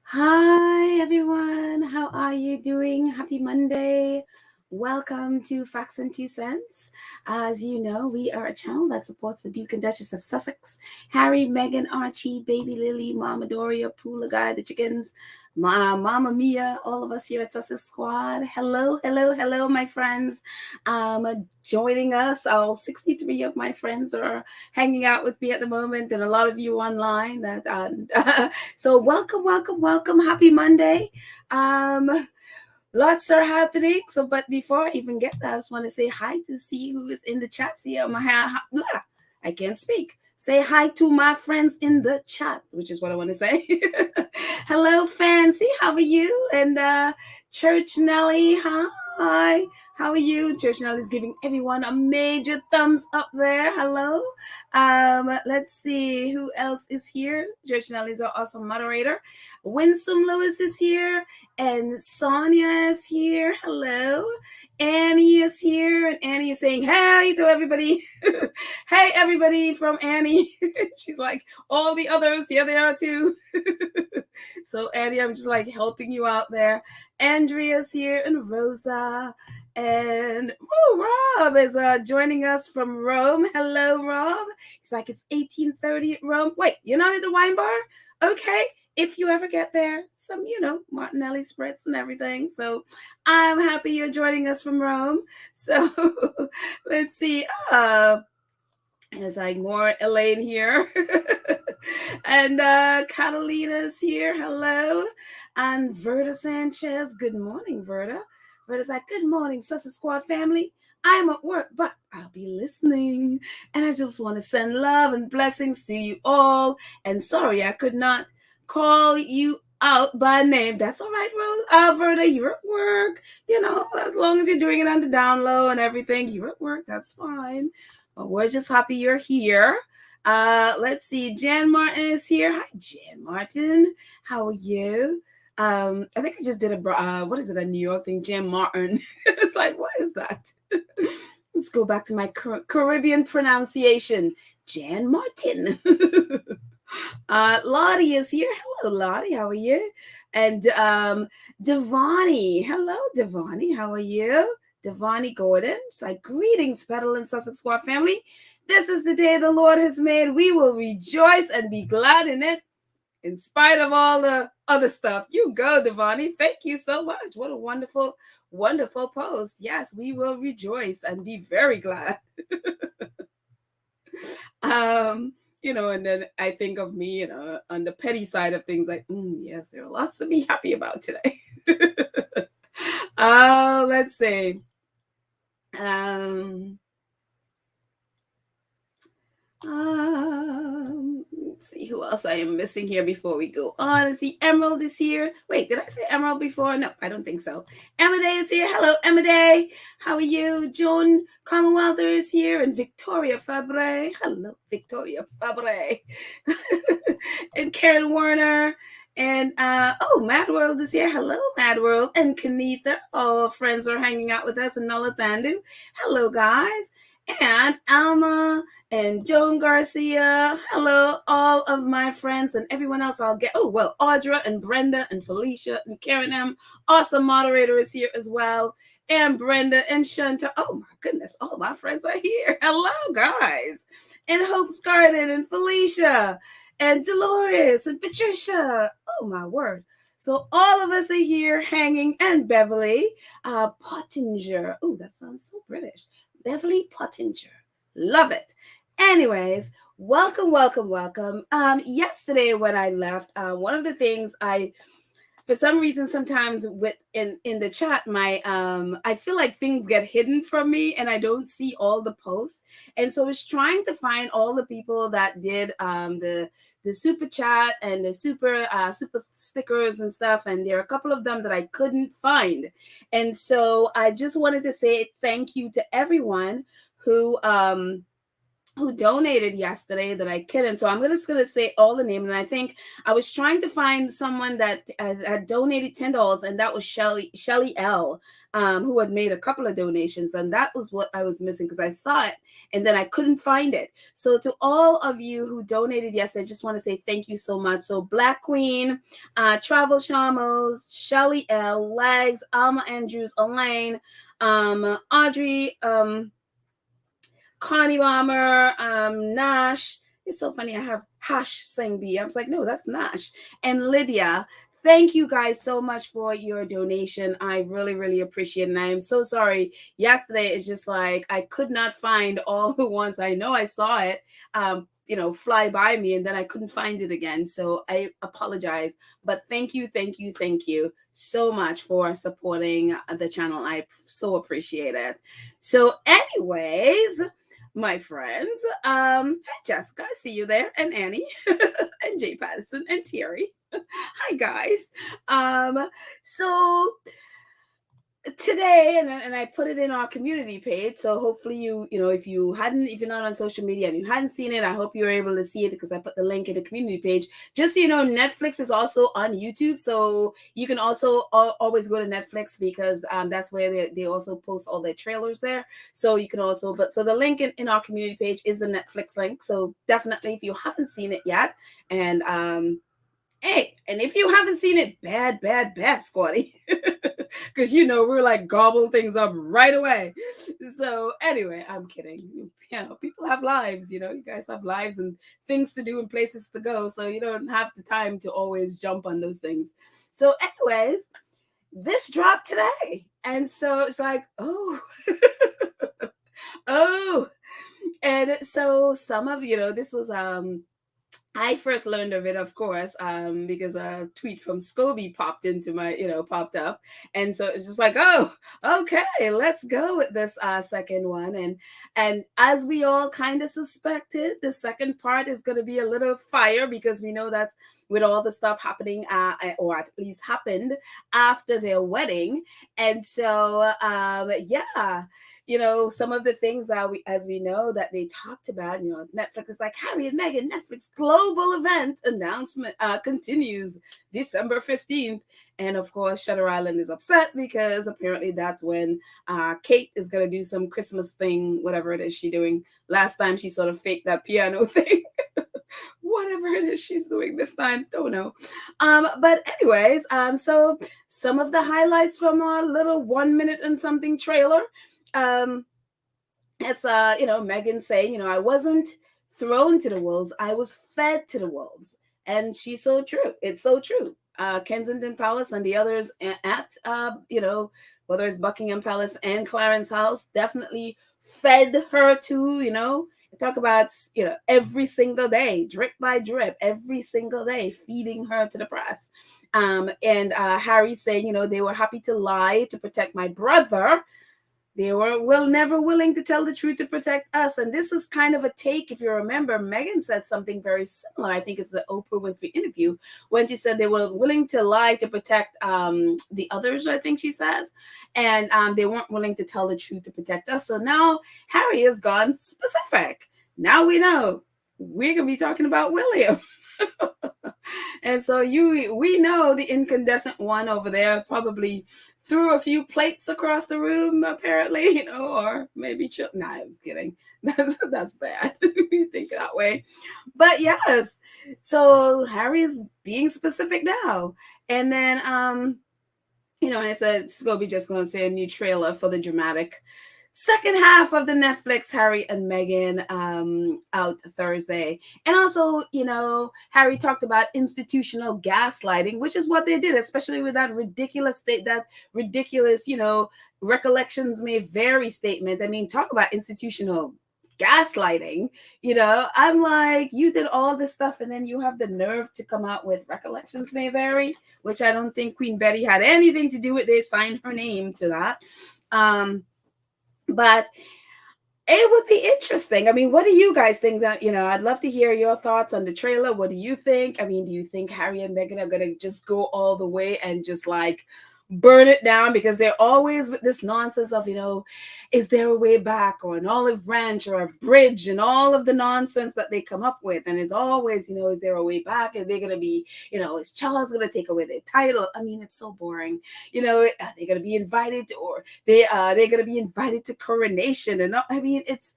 Hi, everyone. How are you doing? Happy Monday. Welcome to Facts and Two Cents. As you know, we are a channel that supports the Duke and Duchess of Sussex, Harry, Meghan, Archie, Baby Lily, Mama Doria, Poola Guy, the chickens, Mama Mia, all of us here at Sussex Squad. Hello, hello, hello, my friends. Joining us, all 63 of my friends are hanging out with me at the moment, and a lot of you online. So welcome, welcome, welcome. Happy Monday. Um, Lots are happening. So, but before I even get that, I just want to say hi to see who is in the chat here. I can't speak. Say hi to my friends in the chat, which is what I want to say. Hello, Fancy. How are you? And Church Nelly, hi. How are you? Church Nelly is giving everyone a major thumbs up there. Hello. Let's see who else is here. Church Nelly is our awesome moderator. Winsome Lewis is here. And Sonia is here. Hello. Annie is here. And Annie is saying, hey to everybody. Hey, everybody from Annie. She's like, all the others, here they are too. So, Annie, I'm just like helping you out there. Andrea's here and Rosa. And Rob is joining us from Rome. Hello, Rob. He's like, it's 18:30 at Rome. Wait, you're not at the wine bar? Okay. If you ever get there, some, Martinelli spritz and everything. So I'm happy you're joining us from Rome. So let's see. There's like more Elaine here. And Catalina's here. Hello. And Verda Sanchez. Good morning, Verda. Verda's like, good morning, Sussex Squad family. I'm at work, but I'll be listening. And I just want to send love and blessings to you all. And sorry, I could not call you out by name. That's all right, Rose. Verda, you're at work. As long as you're doing it on the down low and everything, you're at work. That's fine. Well, we're just happy you're here. Let's see. Jan Martin is here. Hi, Jan Martin. How are you? I think I just did a New York thing? Jan Martin. It's like, what is that? Let's go back to my Caribbean pronunciation. Jan Martin. Lottie is here. Hello, Lottie. How are you? And Devani. Hello, Devani. How are you? Devani Gordon. It's like, greetings, Petal and Sussex Squad family. This is the day the Lord has made. We will rejoice and be glad in it, in spite of all the other stuff. You go, Devani. Thank you so much. What a wonderful, wonderful post. Yes, we will rejoice and be very glad. And then I think of me, on the petty side of things, like, yes, there are lots to be happy about today. Let's see. Let's see who else I am missing here before we go on. I see Emerald is here. Wait, did I say Emerald before? No, I don't think so. Emma Day is here. Hello, Emma Day. How are you? Joan Commonwealther is here, and Victoria Fabre. Hello, Victoria Fabre. And Karen Warner. And Mad World is here. Hello, Mad World. And Kanitha. All friends are hanging out with us in Nollathandu. Hello, guys. And Alma and Joan Garcia. Hello, all of my friends and everyone else I'll get. Oh, well, Audra and Brenda and Felicia and Karen M. Awesome moderator is here as well. And Brenda and Shanta. Oh, my goodness. All my friends are here. Hello, guys. And Hope's Garden and Felicia and Dolores and Patricia. Oh, my word. So all of us are here hanging, and Beverly Pottinger. Oh, that sounds so British. Beverly Pottinger. Love it. Anyways, welcome, welcome, welcome. Yesterday when I left, one of the things for some reason, sometimes in the chat, I feel like things get hidden from me and I don't see all the posts. And so I was trying to find all the people that did the super chat and the super stickers and stuff. And there are a couple of them that I couldn't find. And so I just wanted to say thank you to everyone who who donated yesterday that I couldn't. So I'm just gonna say all the names. And I think I was trying to find someone that had donated $10, and that was Shelly L, who had made a couple of donations, and that was what I was missing because I saw it and then I couldn't find it. So to all of you who donated yesterday, I just want to say thank you so much. So Black Queen, Travel Shamos, Shelly L, Legs, Alma Andrews, Elaine, Audrey, Connie Bomber, Nash. It's so funny. I have Hash saying B. I was like, no, that's Nash. And Lydia. Thank you guys so much for your donation. I really, really appreciate it. And I am so sorry. Yesterday, it's just like I could not find all the ones. I know I saw it, fly by me, and then I couldn't find it again. So I apologize. But thank you so much for supporting the channel. I so appreciate it. So, anyways, my friends, Jessica, I see you there, and Annie, and Jay Patterson, and Terry. Hi, guys. So today, and I put it in our community page, so hopefully if you're not on social media and you hadn't seen it, I hope you're able to see it because I put the link in the community page. Just so you know, Netflix is also on YouTube, so you can also always go to Netflix because that's where they also post all their trailers there. So you can also, so the link in our community page is the Netflix link. So definitely, if you haven't seen it yet, and hey, and if you haven't seen it, bad, Squatty. Because we're like gobble things up right away. So anyway, I'm kidding. People have lives, you guys have lives and things to do and places to go. So you don't have the time to always jump on those things. So anyways, this dropped today. And so it's like, oh, oh. And so some of, this was, I first learned of it, of course, because a tweet from Scobie popped up. And so it's just like, oh, okay, let's go with this second one. And as we all kind of suspected, the second part is going to be a little fire because we know that's with all the stuff happening, or at least happened after their wedding. And so, yeah. Some of the things as we know that they talked about, Netflix is like Harry and Meghan, Netflix global event announcement continues December 15th. And of course, Shutter Island is upset because apparently that's when Kate is going to do some Christmas thing, whatever it is she's doing. Last time she sort of faked that piano thing. Whatever it is she's doing this time, don't know. But anyways, so some of the highlights from our little 1 minute and something trailer. It's Meghan saying, I wasn't thrown to the wolves, I was fed to the wolves. And she's so true. It's so true. Kensington Palace and the others at whether it's Buckingham Palace and Clarence House, definitely fed her to, talk about, every single day, drip by drip, every single day, feeding her to the press. And Harry saying, they were happy to lie to protect my brother. They were never willing to tell the truth to protect us. And this is kind of a take. If you remember, Meghan said something very similar. I think it's the Oprah Winfrey interview when she said they were willing to lie to protect the others, I think she says. And they weren't willing to tell the truth to protect us. So now Harry has gone specific. Now we know we're going to be talking about William. And so we know the incandescent one over there probably threw a few plates across the room, apparently, or maybe nah, I'm kidding. That's bad. We think that way. But yes, so Harry's being specific now. And then I said Scobie just gonna say a new trailer for the dramatic second half of the Netflix Harry and Meghan out Thursday. And also, Harry talked about institutional gaslighting, which is what they did, especially with that ridiculous recollections may vary statement. I mean, talk about institutional gaslighting. I'm like, you did all this stuff and then you have the nerve to come out with recollections may vary, which I don't think Queen Betty had anything to do with. They signed her name to that. But it would be interesting. I mean, what do you guys think? That I'd love to hear your thoughts on the trailer. What do you think? I mean, do you think Harry and Meghan are gonna just go all the way and just like burn it down, because they're always with this nonsense of, is there a way back, or an olive branch, or a bridge, and all of the nonsense that they come up with. And it's always, is there a way back? Are they going to be, is Charles going to take away their title? I mean, it's so boring. Are they going to be invited to, or they're going to be invited to coronation? And I mean, it's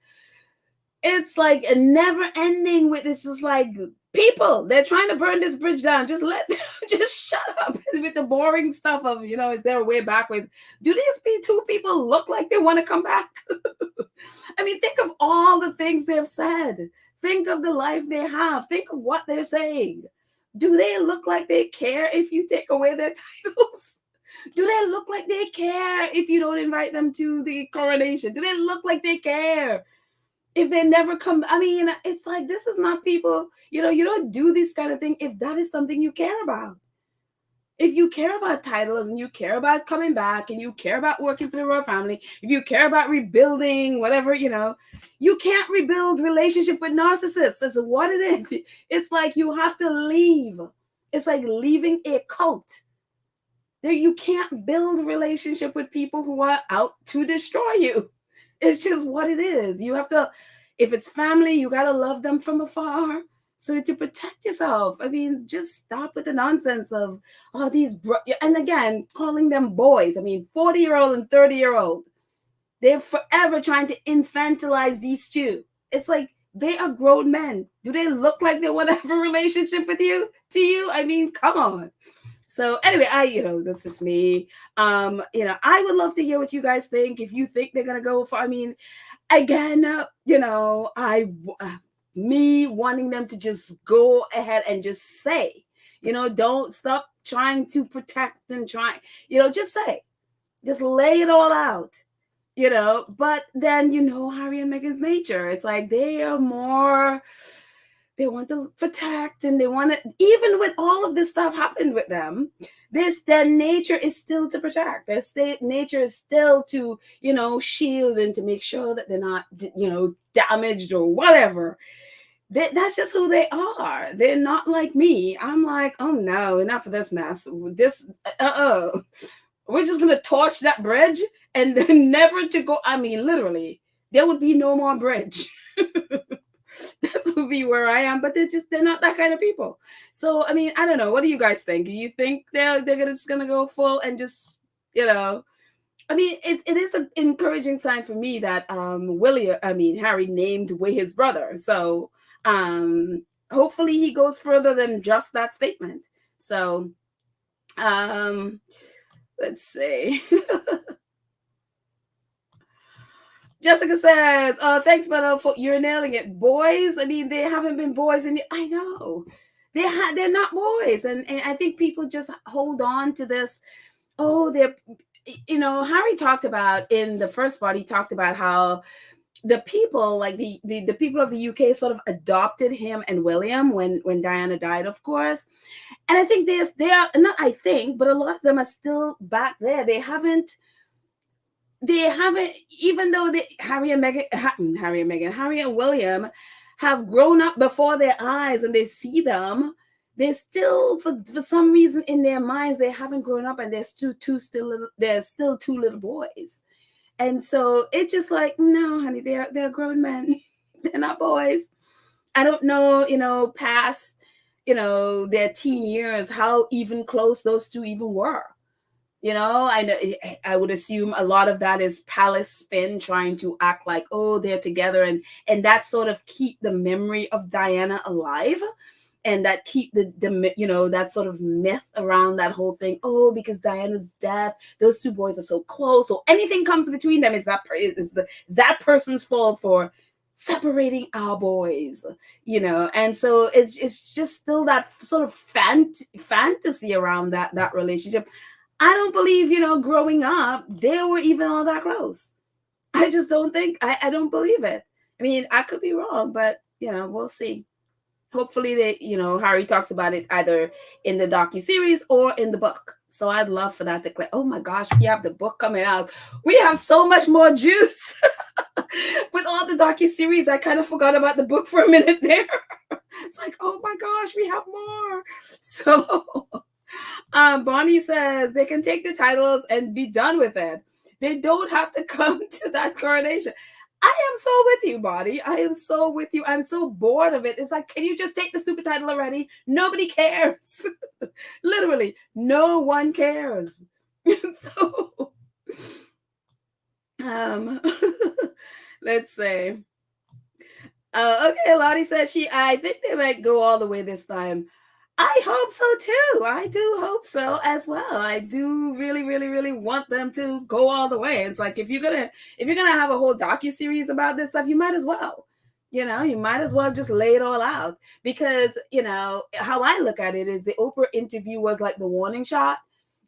like a never ending with, it's just like, people, they're trying to burn this bridge down. Just just shut up with the boring stuff of, is there a way backwards? Do these two people look like they want to come back? I mean, think of all the things they've said. Think of the life they have. Think of what they're saying. Do they look like they care if you take away their titles? Do they look like they care if you don't invite them to the coronation? Do they look like they care if they never come? I mean, it's like, this is not people, you don't do this kind of thing if that is something you care about. If you care about titles, and you care about coming back, and you care about working for the royal family, if you care about rebuilding whatever, you can't rebuild relationship with narcissists. It's what it is. It's like you have to leave. It's like leaving a cult. There, you can't build relationship with people who are out to destroy you. It's just what it is. You have to, if it's family, you got to love them from afar. So to protect yourself, I mean, just stop with the nonsense of, and again, calling them boys. I mean, 40-year-old and 30-year-old, they're forever trying to infantilize these two. It's like, they are grown men. Do they look like they want to have a relationship with you? To you? I mean, come on. So anyway, that's just me. I would love to hear what you guys think. If you think they're gonna go for, I mean, again, me wanting them to just go ahead and just say, don't stop trying to protect and try, just say, just lay it all out, But then Harry and Meghan's nature. It's like they are more. They want to protect, and they want to, even with all of this stuff happened with them, their nature is still to protect. Their nature is still to, shield, and to make sure that they're not, damaged or whatever. That's just who they are. They're not like me. I'm like, oh no, enough of this mess. We're just going to torch that bridge and then never to go. I mean, literally, there would be no more bridge. That's would be where I am, but they're not that kind of people. So I mean, I don't know. What do you guys think? Do you think they're just gonna go full and just, I mean, it is an encouraging sign for me that Harry named Way his brother. So hopefully he goes further than just that statement. So let's see. Jessica says, thanks, Mano, for you're nailing it. Boys, I mean, they haven't been boys, and I know they're not boys, and I think people just hold on to this. Oh, they're, Harry talked about in the first part. He talked about how the people, like the people of the UK, sort of adopted him and William when Diana died, of course. And I think they are not. I think, but a lot of them are still back there. They haven't, even though Harry and William have grown up before their eyes, and they see them, they still, for some reason in their minds, they haven't grown up, and they're still two little boys. And so it's just like, no, honey, they're grown men. They're not boys. I don't know, past, their teen years, how even close those two even were. I would assume a lot of that is palace spin, trying to act like, oh, they're together, and that sort of keep the memory of Diana alive, and that keep the that sort of myth around that whole thing. Oh, because Diana's death, those two boys are so close, so anything comes between them is that person's fault for separating our boys, and so it's just still that sort of fantasy around that relationship. I don't believe, growing up, they were even all that close. I just don't think, I don't believe it. I mean, I could be wrong, but, we'll see. Hopefully Harry talks about it either in the docuseries or in the book. So I'd love for that to click. Oh my gosh, we have the book coming out. We have so much more juice. With all the docuseries, I kind of forgot about the book for a minute there. It's like, oh my gosh, we have more. So Bonnie says they can take the titles and be done with it. They don't have to come to that coronation. I am so with you, Bonnie. I am so with you. I'm so bored of it. It's like, can you just take the stupid title already? Nobody cares. Literally, no one cares. So, um, let's say. Okay, Lottie says I think they might go all the way this time. I hope so too. I do hope so as well. I do really, really, really want them to go all the way. It's like if you're gonna have a whole docuseries about this stuff, you might as well. You might as well just lay it all out. Because, how I look at it is the Oprah interview was like the warning shot.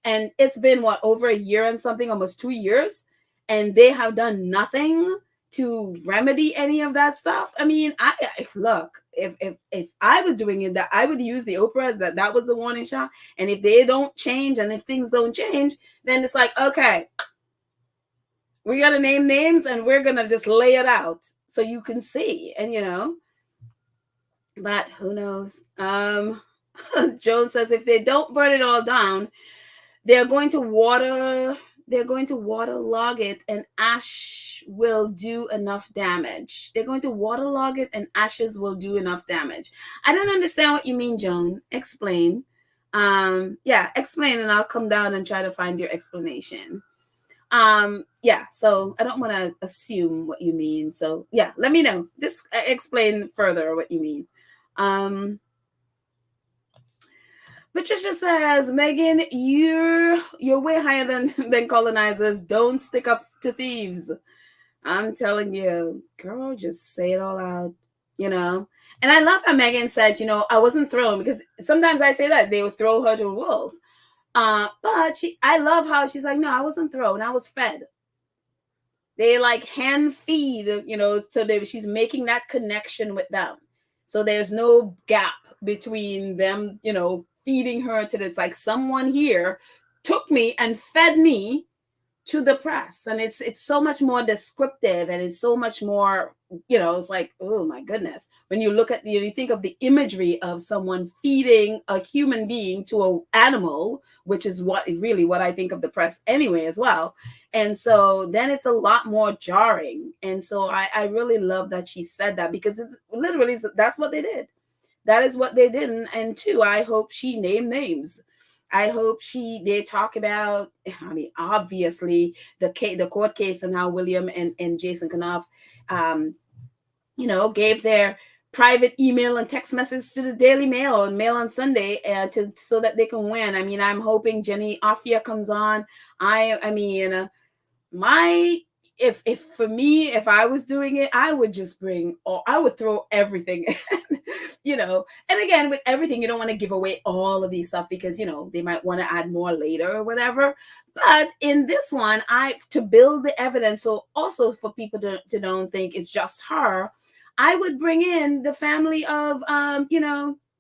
And it's been what, over a year and something, almost 2 years, and they have done nothing to remedy any of that stuff. I mean, I look, if I was doing it, that I would use the Oprah as that was the warning shot. And if they don't change and if things don't change, then it's like, okay, we gotta name names and we're gonna just lay it out so you can see. And but who knows? Joan says if they don't burn it all down, they're going to waterlog it, and ash will do enough damage. They're going to waterlog it and ashes will do enough damage. I don't understand what you mean, Joan. Explain. Explain, and I'll come down and try to find your explanation. So I don't want to assume what you mean. So yeah, let me know. Just explain further what you mean. Patricia says, Meghan, you're way higher than colonizers. Don't stick up to thieves. I'm telling you, girl, just say it all out, And I love how Meghan said, I wasn't thrown, because sometimes I say that they would throw her to the wolves. But I love how she's like, no, I wasn't thrown. I was fed. They like hand feed, so she's making that connection with them. So there's no gap between them, feeding her to it's like someone here took me and fed me to the press. And it's so much more descriptive, and it's so much more, it's like, oh my goodness, when you look at you think of the imagery of someone feeding a human being to an animal, which is what I think of the press anyway as well. And so then it's a lot more jarring. And so I really love that she said that, because it's literally, that's what they did. That is what they did. And two, I hope she named names. I hope they talk about, obviously the court case and how William and Jason Kanoff, gave their private email and text message to the Daily Mail and Mail on Sunday, so that they can win. I'm hoping Jenny Offia comes on. If for me, if I was doing it, I would just I would throw everything, and again, with everything, you don't want to give away all of these stuff, because, they might want to add more later or whatever. But in this one, to build the evidence, so also for people to don't think it's just her, I would bring in the family of,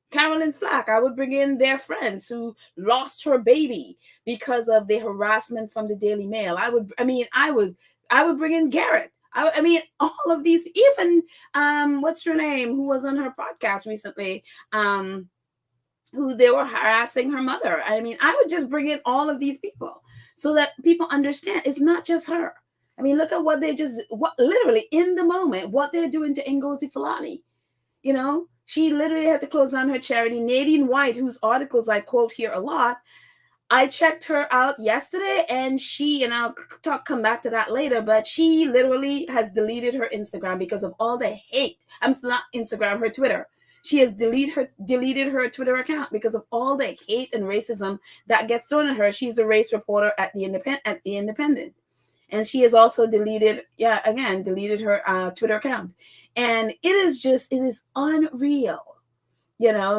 Carolyn Flack. I would bring in their friends who lost her baby because of the harassment from the Daily Mail. I would bring in Garrett. All of these, even what's her name, who was on her podcast recently, who they were harassing her mother. I would just bring in all of these people so that people understand it's not just her. Look at what literally in the moment, what they're doing to Ngozi Fulani. She literally had to close down her charity. Nadine White, whose articles I quote here a lot, I checked her out yesterday, and I'll come back to that later, but she literally has deleted her Instagram because of all the hate. I'm still not Instagram, her Twitter. She has deleted her Twitter account because of all the hate and racism that gets thrown at her. She's a race reporter at the Independent. And she has also deleted her Twitter account. And it is unreal.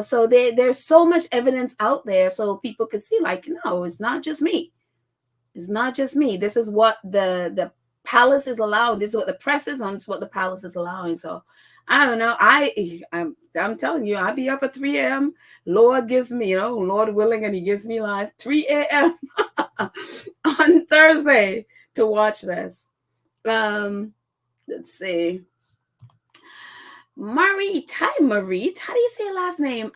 So there's so much evidence out there, so people could see, like, no, it's not just me. It's not just me. This is what the palace is allowing. This is what the press is on. It's what the palace is allowing. So I don't know. I'm telling you, I'll be up at 3 a.m. Lord gives me, Lord willing, and he gives me life, 3 a.m. on Thursday to watch this. Let's see. Marie, how do you say your last name?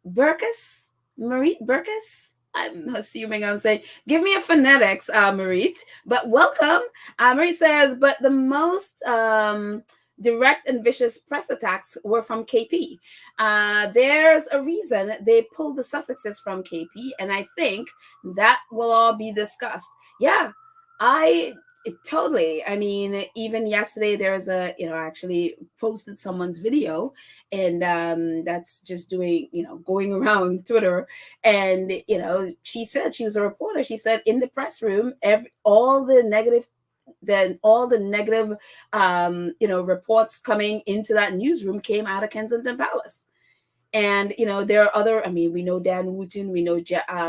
Burkus? Marie Burkus? I'm assuming I'm saying, give me a phonetics, Marit. But welcome. Marit says, but the most direct and vicious press attacks were from KP. There's a reason they pulled the Sussexes from KP, and I think that will all be discussed. Yeah, totally. I mean, even yesterday there was I actually posted someone's video, and that's just doing, going around Twitter. And she said, she was a reporter, she said in the press room, all the negative reports coming into that newsroom came out of Kensington Palace. And there are other, I mean, we know Dan Wooten, we know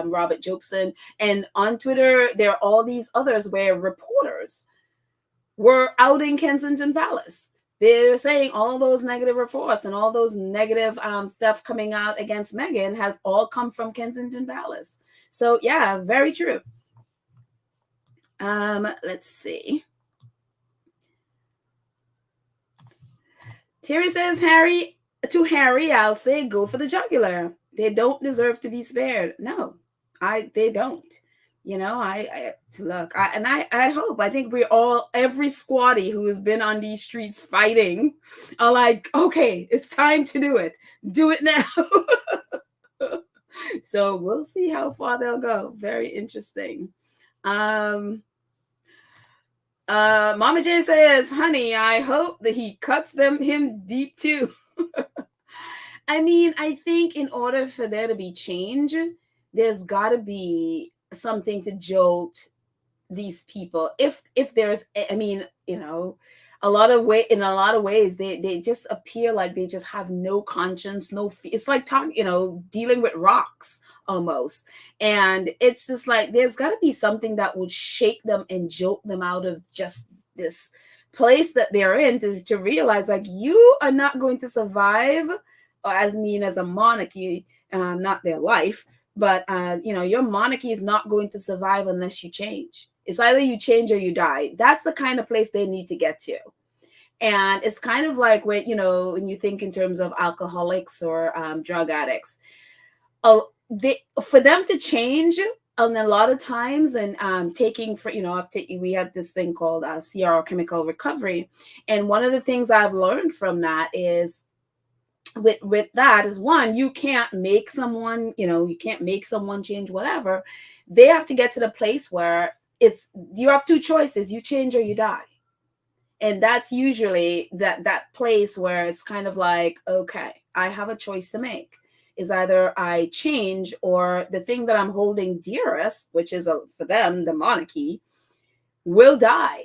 Robert Jobson, and on Twitter there are all these others where reporters were out in Kensington Palace. They're saying all those negative reports and all those negative stuff coming out against Meghan has all come from Kensington Palace. So yeah, very true. Let's see. Terry says, Harry, I'll say go for the jugular. They don't deserve to be spared. No, they don't. I look, I hope, I think we're all, every squatty who has been on these streets fighting are like, okay, it's time to do it. Do it now. So we'll see how far they'll go. Very interesting. Mama Jane says, honey, I hope that he cuts him deep too. I mean, I think in order for there to be change, there's got to be something to jolt these people. If there's, I mean, in a lot of ways, they just appear like they just have no conscience, it's like dealing with rocks almost. And it's just like, there's got to be something that would shake them and jolt them out of just this place that they're in, to realize, like, you are not going to survive, or as a monarchy, not their life, but your monarchy is not going to survive unless you change. It's either you change or you die. That's the kind of place they need to get to. And it's kind of like when you think in terms of alcoholics or drug addicts, for them to change, and a lot of times, and we had this thing called CR, chemical recovery, and one of the things I've learned from that is, with that is, one, you can't make someone change whatever. They have to get to the place where you have two choices: you change or you die. And that's usually that place where it's kind of like, okay, I have a choice to make. Is either I change, or the thing that I'm holding dearest, which is for them, the monarchy, will die.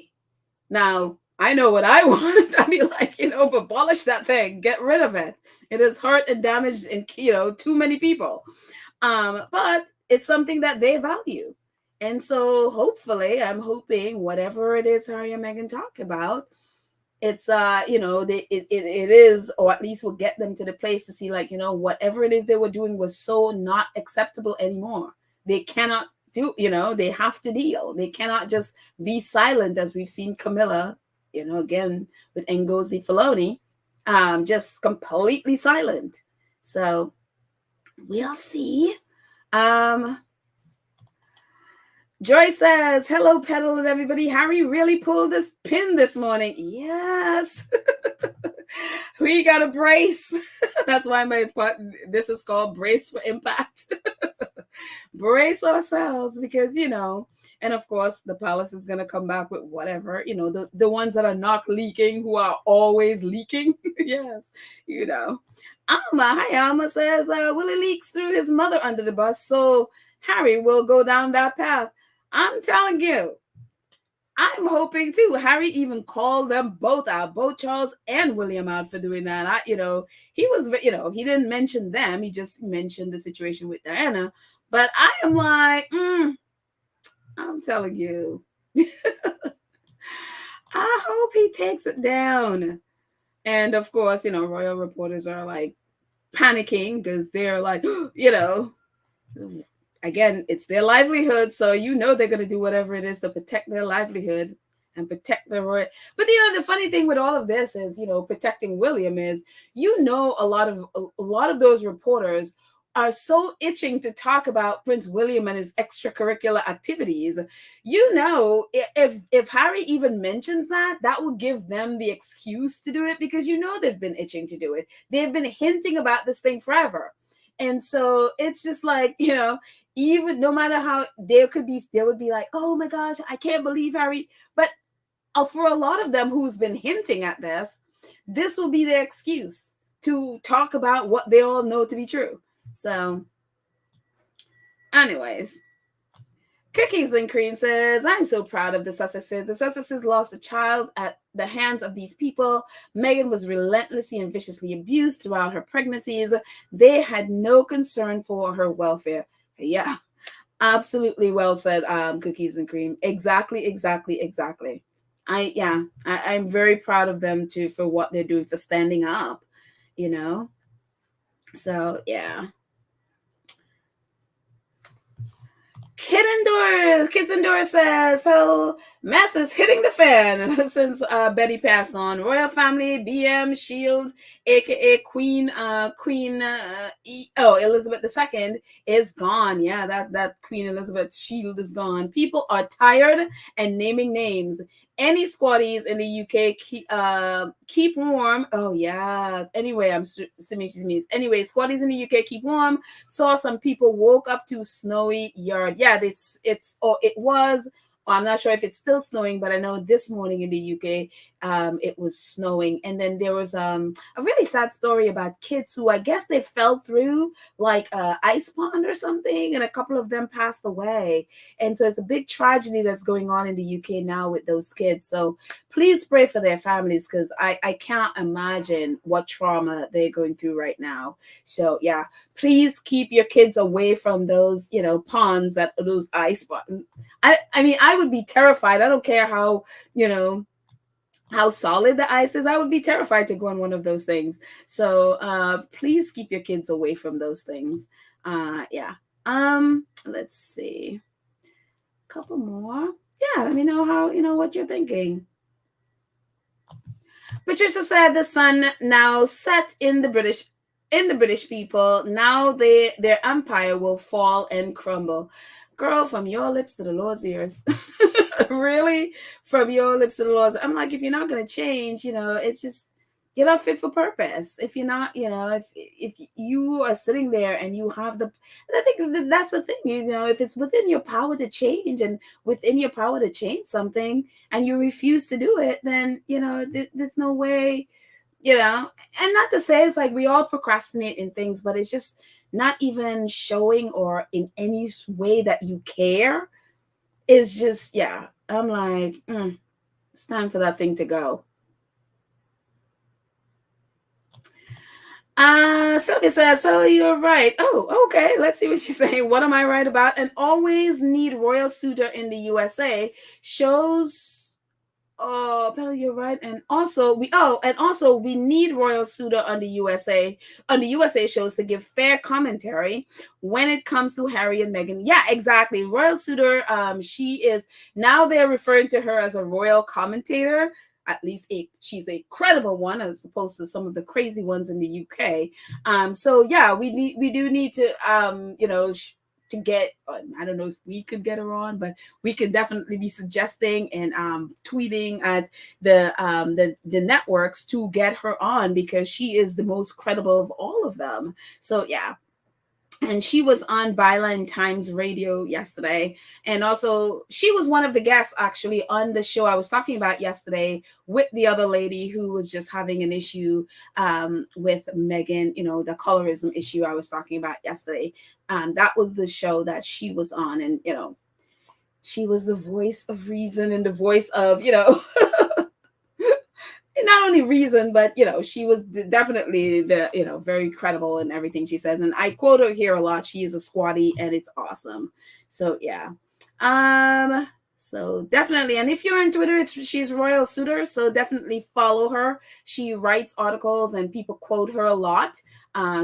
Now, I know what I want. I mean, like, abolish that thing, get rid of it. It has hurt and damaged, and too many people. But it's something that they value. And so hopefully, I'm hoping whatever it is Harry and Meghan talk about, it's it is, or at least will get them to the place to see, like, whatever it is they were doing was so not acceptable anymore. They cannot do, they have to deal. They cannot just be silent, as we've seen Camilla, again with Ngozi Filoni, just completely silent. So we'll see. Joy says, hello, Petal and everybody. Harry really pulled this pin this morning. Yes. We got a brace. That's why this is called Brace for Impact. Brace ourselves, because, and of course, the palace is going to come back with whatever, the ones that are not leaking, who are always leaking. Yes. Alma says, Willie leaks through his mother under the bus, so Harry will go down that path. I'm telling you, I'm hoping too. Harry even called them both out, both Charles and William, out for doing that. He was, he didn't mention them. He just mentioned the situation with Diana. But I am like, I'm telling you, I hope he takes it down. And of course, royal reporters are like panicking, because they're like, again, it's their livelihood. So, they're going to do whatever it is to protect their livelihood and protect their royal. But, the funny thing with all of this is, protecting William is, a lot of those reporters are so itching to talk about Prince William and his extracurricular activities. You know, if Harry even mentions that, that will give them the excuse to do it, because you know they've been itching to do it. They've been hinting about this thing forever. And so it's just like, you know, even no matter how there would be like, oh my gosh, I can't believe Harry. But for a lot of them who's been hinting at this will be their excuse to talk about what they all know to be true. So, anyways, Cookies and Cream says, I'm so proud of the Sussexes. The Sussexes lost a child at the hands of these people. Meghan was relentlessly and viciously abused throughout her pregnancies. They had no concern for her welfare. Yeah, absolutely well said, Cookies and Cream. Exactly. I'm very proud of them too for what they're doing, for standing up, you know. So yeah. Kids Indoors says, fellow mess is hitting the fan since Betty passed on. Royal family, BM, Shield, aka Queen Elizabeth II is gone. Yeah, that Queen Elizabeth Shield is gone. People are tired and naming names. Any squatties in the UK keep warm. Oh yes. Anyway, I'm assuming she means anyway. Squatties in the UK keep warm. Saw some people woke up to snowy yard. Yeah, it was. I'm not sure if it's still snowing, but I know this morning in the UK, it was snowing. And then there was a really sad story about kids who, I guess, they fell through like a ice pond or something, and a couple of them passed away. And so it's a big tragedy that's going on in the UK now with those kids. So please pray for their families, because I can't imagine what trauma they're going through right now. So yeah, please keep your kids away from those, you know, ponds, those ice ponds. I mean, I would be terrified. I don't care how, you know, how solid the ice is. I would be terrified to go on one of those things. So please keep your kids away from those things. Yeah. Let's see. A couple more. Yeah, let me know how, you know, what you're thinking. Patricia said the sun now set in the British people. Now their empire will fall and crumble. Girl, from your lips to the Lord's ears. Really? From your lips to the Lord's. I'm like, if you're not going to change, you know, it's just, you're not fit for purpose. If you're not, you know, if you are sitting there and you have I think that's the thing, you know, if it's within your power to change and within your power to change something and you refuse to do it, then, you know, there's no way, you know. And not to say it's like we all procrastinate in things, but it's just not even showing or in any way that you care is just, yeah. I'm like, it's time for that thing to go. Sylvia says, "Well, you're right." Oh, okay. Let's see what she's saying. What am I right about? And always need royal suitor in the USA shows. Oh, Pella, you're right. And also we need royal suitor on the USA shows to give fair commentary when it comes to Harry and Meghan. Yeah, exactly. Royal suitor. She is now they're referring to her as a royal commentator. At least she's a credible one, as opposed to some of the crazy ones in the UK. So yeah, we do need to you know, to get, I don't know if we could get her on, but we could definitely be suggesting and tweeting at the networks to get her on, because she is the most credible of all of them. So yeah. And she was on Byline Times Radio yesterday. And also, she was one of the guests actually on the show I was talking about yesterday with the other lady who was just having an issue with Meghan, you know, the colorism issue I was talking about yesterday. That was the show that she was on. And, you know, she was the voice of reason and the voice of, you know, not only reason, but, you know, she was definitely the, you know, very credible in everything she says. And I quote her here a lot. She is a squatty and it's awesome. So yeah. So definitely, and if you're on Twitter, she's Royal Suitor, so definitely follow her. She writes articles and people quote her a lot.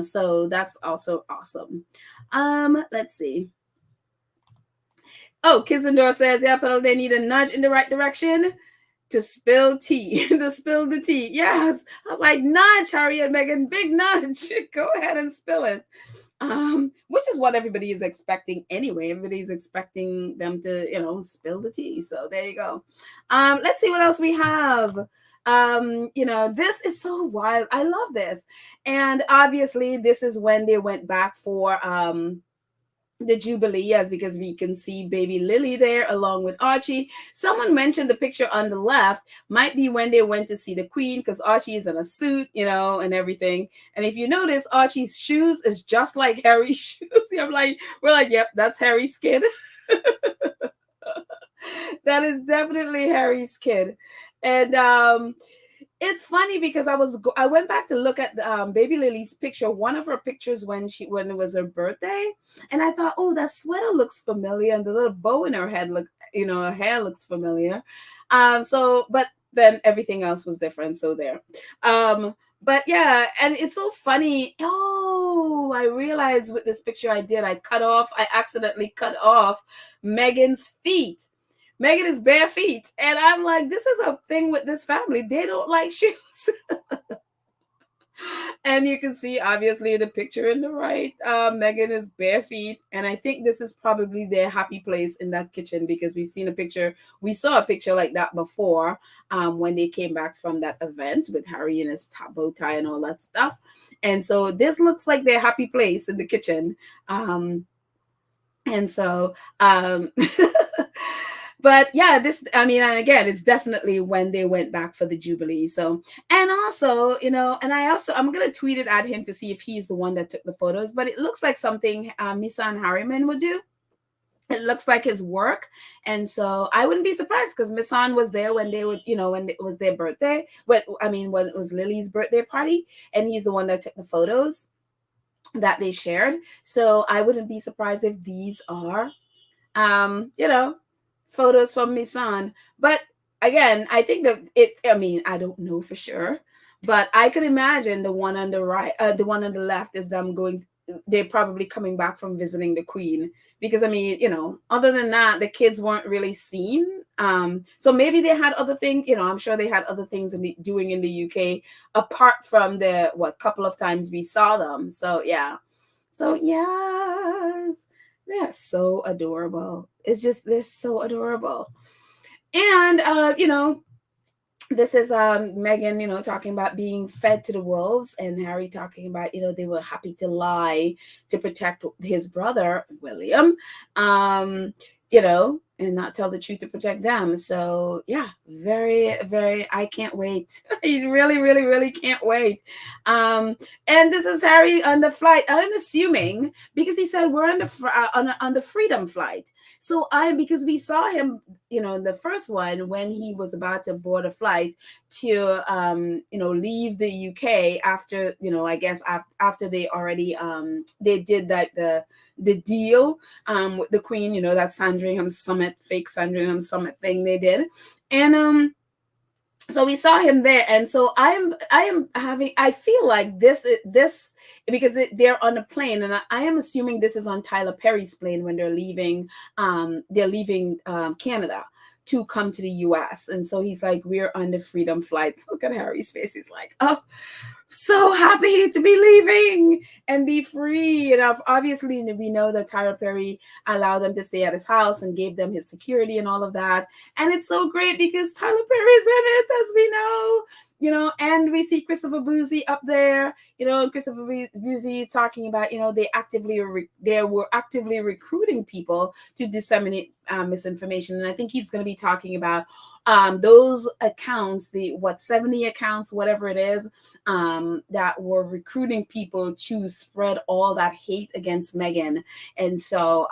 So that's also awesome. Let's see. Oh, Kizendor says, yeah, but they need a nudge in the right direction to spill tea, to spill the tea. Yes. I was like, nudge, Harry and Meghan, big nudge. Go ahead and spill it. which is what everybody is expecting anyway. Everybody's expecting them to, spill the tea. So there you go. Let's see what else we have. This is so wild. I love this. And obviously, this is when they went back for the Jubilee, as because we can see baby Lily there along with Archie. Someone mentioned the picture on the left might be when they went to see the Queen, because Archie is in a suit, and everything. And if you notice, Archie's shoes is just like Harry's shoes. We're like, yep, that's Harry's kid. That is definitely Harry's kid. And it's funny because I went back to look at baby Lily's picture, one of her pictures when it was her birthday, and I thought, oh, that sweater looks familiar, and the little bow in her head her hair looks familiar. But then everything else was different. So there. But yeah, and it's so funny. Oh, I realized with this picture I accidentally cut off Meghan's feet. Meghan is bare feet. And I'm like, this is a thing with this family. They don't like shoes. And you can see, obviously, the picture in the right. Meghan is bare feet. And I think this is probably their happy place in that kitchen, because we saw a picture like that before when they came back from that event with Harry in his bow tie and all that stuff. And so this looks like their happy place in the kitchen. And so... But yeah, and again, it's definitely when they went back for the Jubilee. So, and also, I'm going to tweet it at him to see if he's the one that took the photos, but it looks like something Misan Harriman would do. It looks like his work. And so I wouldn't be surprised, because Misan was there when they would, when it was their birthday, when it was Lily's birthday party, and he's the one that took the photos that they shared. So I wouldn't be surprised if these are, photos from Misan. But again, I think I don't know for sure, but I could imagine the one on the right, the one on the left is they're probably coming back from visiting the Queen, because other than that, the kids weren't really seen. So maybe they had other things, I'm sure they had other things doing in the UK apart from the couple of times we saw them. So yeah. So yes. They're so adorable. They're so adorable. And, this is Meghan, talking about being fed to the wolves, and Harry talking about, they were happy to lie to protect his brother, William, and not tell the truth to protect them. So yeah, very, very, I can't wait. I really, really, really can't wait. And this is Harry on the flight. I'm assuming, because he said we're on the Freedom flight. So because we saw him, in the first one when he was about to board a flight to, leave the UK after, I guess after they already, they did the deal with the Queen, that fake Sandringham Summit thing they did. And so we saw him there, and so I feel like this because they're on a plane, and I am assuming this is on Tyler Perry's plane when they're leaving Canada to come to the US. And so he's like, we're on the Freedom flight. Look at Harry's face. He's like, oh, so happy to be leaving and be free. And obviously we know that Tyler Perry allowed them to stay at his house and gave them his security and all of that. And it's so great because Tyler Perry's in it, as we know. And we see Christopher Boozy up there, Christopher Boozy talking about, they were actively recruiting people to disseminate misinformation. And I think he's going to be talking about those accounts, 70 accounts, whatever it is, that were recruiting people to spread all that hate against Meghan. And so,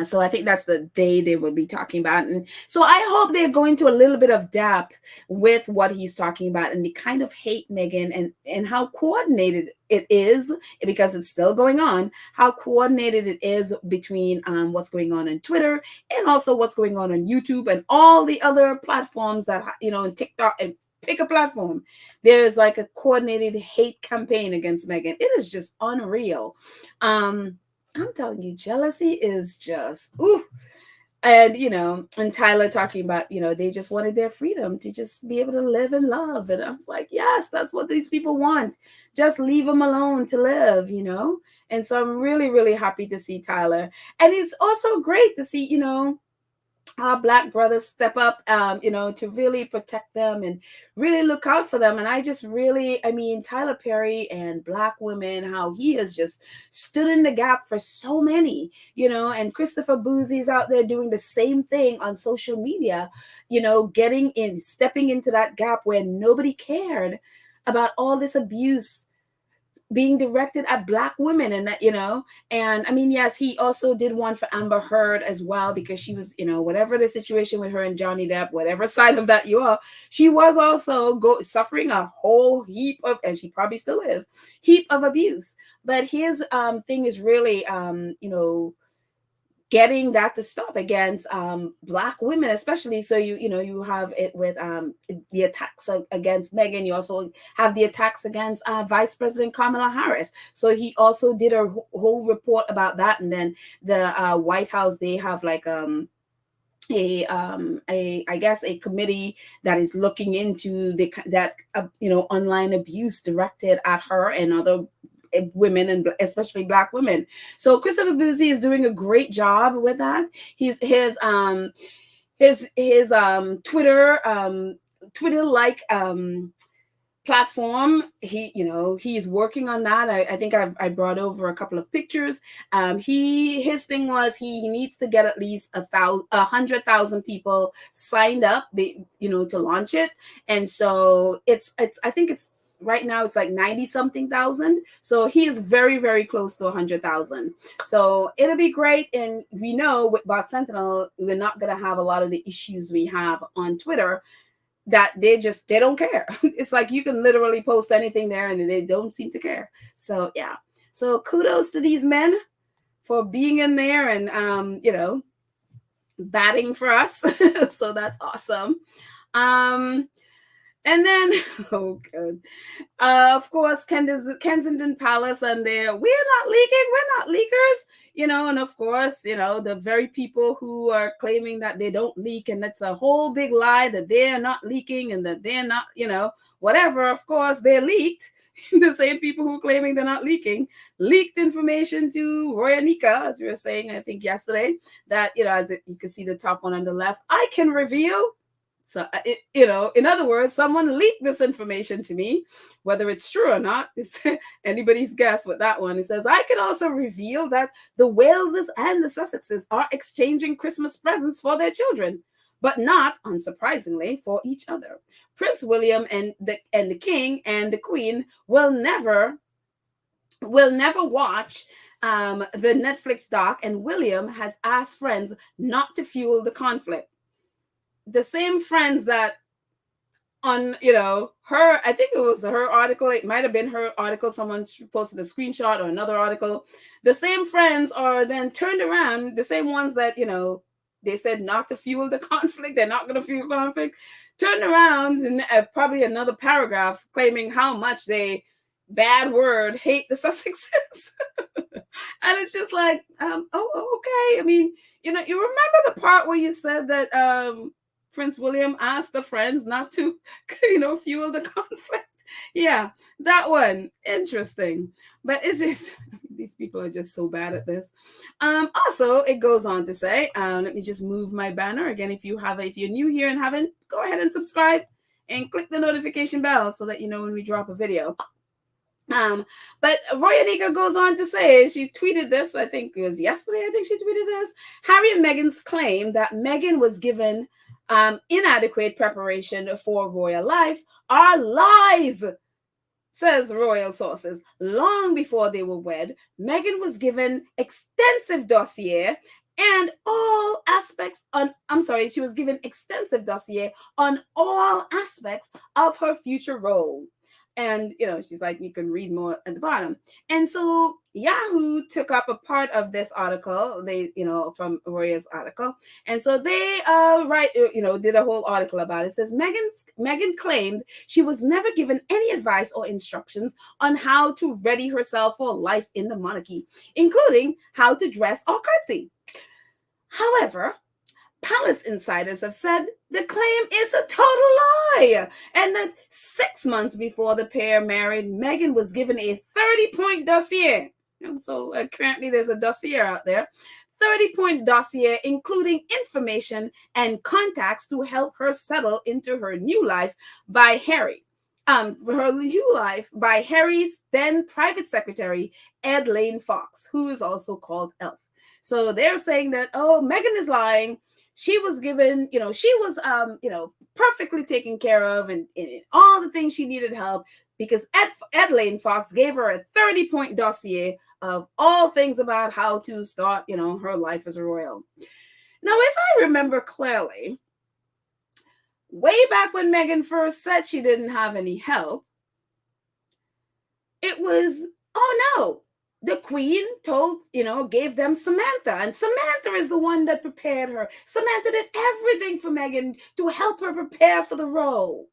so I think that's the day they will be talking about. And so I hope they're going to a little bit of depth with what he's talking about and the kind of hate Meghan and how coordinated it is, because it's still going on, how coordinated it is between what's going on Twitter and also what's going on YouTube and all the other platforms that, and TikTok, and pick a platform. There's like a coordinated hate campaign against Meghan. It is just unreal. I'm telling you, jealousy is just, ooh, And, and Tyler talking about, they just wanted their freedom to just be able to live and love. And I was like, yes, that's what these people want. Just leave them alone to live. And so I'm really, really happy to see Tyler. And it's also great to see, our Black brothers step up, to really protect them and really look out for them. And I just really, Tyler Perry and Black women, how he has just stood in the gap for so many, and Christopher Boozy's out there doing the same thing on social media, getting in, stepping into that gap where nobody cared about all this abuse being directed at Black women. And and yes, he also did one for Amber Heard as well, because she was, whatever the situation with her and Johnny Depp, whatever side of that you are, she was also suffering a whole heap of, and she probably still is, heap of abuse. But his thing is really getting that to stop against Black women, especially. So you have it with the attacks against Meghan. You also have the attacks against Vice President Kamala Harris. So he also did a whole report about that. And then the White House, they have like I guess a committee that is looking into that online abuse directed at her and other women, and especially Black women. So Christopher Boozy is doing a great job with that. His Twitter like platform, he's working on that. I think I brought over a couple of pictures. His thing was he needs to get at least 100,000 people signed up, to launch it. And so it's I think it's right now it's like 90 something thousand. So he is very, very close to 100,000. So it'll be great. And we know with Bot Sentinel, we're not going to have a lot of the issues we have on Twitter, that they don't care. It's like you can literally post anything there and they don't seem to care. So yeah. So kudos to these men for being in there and batting for us. So that's awesome. And then, oh good. Of course, Kensington Palace and we're not leakers, and of course, the very people who are claiming that they don't leak, and it's a whole big lie that they're not leaking and that they're not, whatever. Of course, they're leaked. The same people who are claiming they're not leaked information to Roy Anika, as we were saying, I think yesterday, that, as you can see the top one on the left, I can reveal. So, in other words, someone leaked this information to me, whether it's true or not. It's anybody's guess with that one. It says, I can also reveal that the Waleses and the Sussexes are exchanging Christmas presents for their children, but not, unsurprisingly, for each other. Prince William and the King and the Queen will never watch the Netflix doc, and William has asked friends not to fuel the conflict. The same friends that on, her, I think it was her article, it might have been her article, someone posted a screenshot or another article. The same friends are then turned around, the same ones that, they said not to fuel the conflict, they're not going to fuel conflict, turned around and probably another paragraph claiming how much they, bad word, hate the Sussexes. And it's just like, okay. I mean, you remember the part where you said that Prince William asked the friends not to, fuel the conflict. Yeah, that one. Interesting. But it's just, these people are just so bad at this. Also, it goes on to say, let me just move my banner. Again, if you're new here and haven't, go ahead and subscribe and click the notification bell so that you know when we drop a video. But Roy Anika goes on to say, she tweeted this, I think it was yesterday, I think she tweeted this. Harry and Meghan's claim that Meghan was given inadequate preparation for royal life are lies, says royal sources. Long before they were wed, Meghan was given extensive dossier and all aspects she was given extensive dossier on all aspects of her future role. And, she's like, you can read more at the bottom. And so Yahoo took up a part of this article, from Roya's article. And so they did a whole article about it. It says, Meghan claimed she was never given any advice or instructions on how to ready herself for life in the monarchy, including how to dress or curtsy. However, palace insiders have said the claim is a total lie, and that 6 months before the pair married, Meghan was given a 30-point dossier. So apparently there's a dossier out there. 30-point dossier, including information and contacts to help her settle into her new life by Harry. Her new life by Harry's then private secretary, Ed Lane Fox, who is also called Elf. So they're saying that, oh, Meghan is lying. She was given, she was, perfectly taken care of and all the things she needed help because Ed Lane Fox gave her a 30-point dossier of all things about how to start, her life as a royal. Now, if I remember clearly, way back when Meghan first said she didn't have any help, it was, oh no, the Queen gave them Samantha. And Samantha is the one that prepared her. Samantha did everything for Meghan to help her prepare for the role.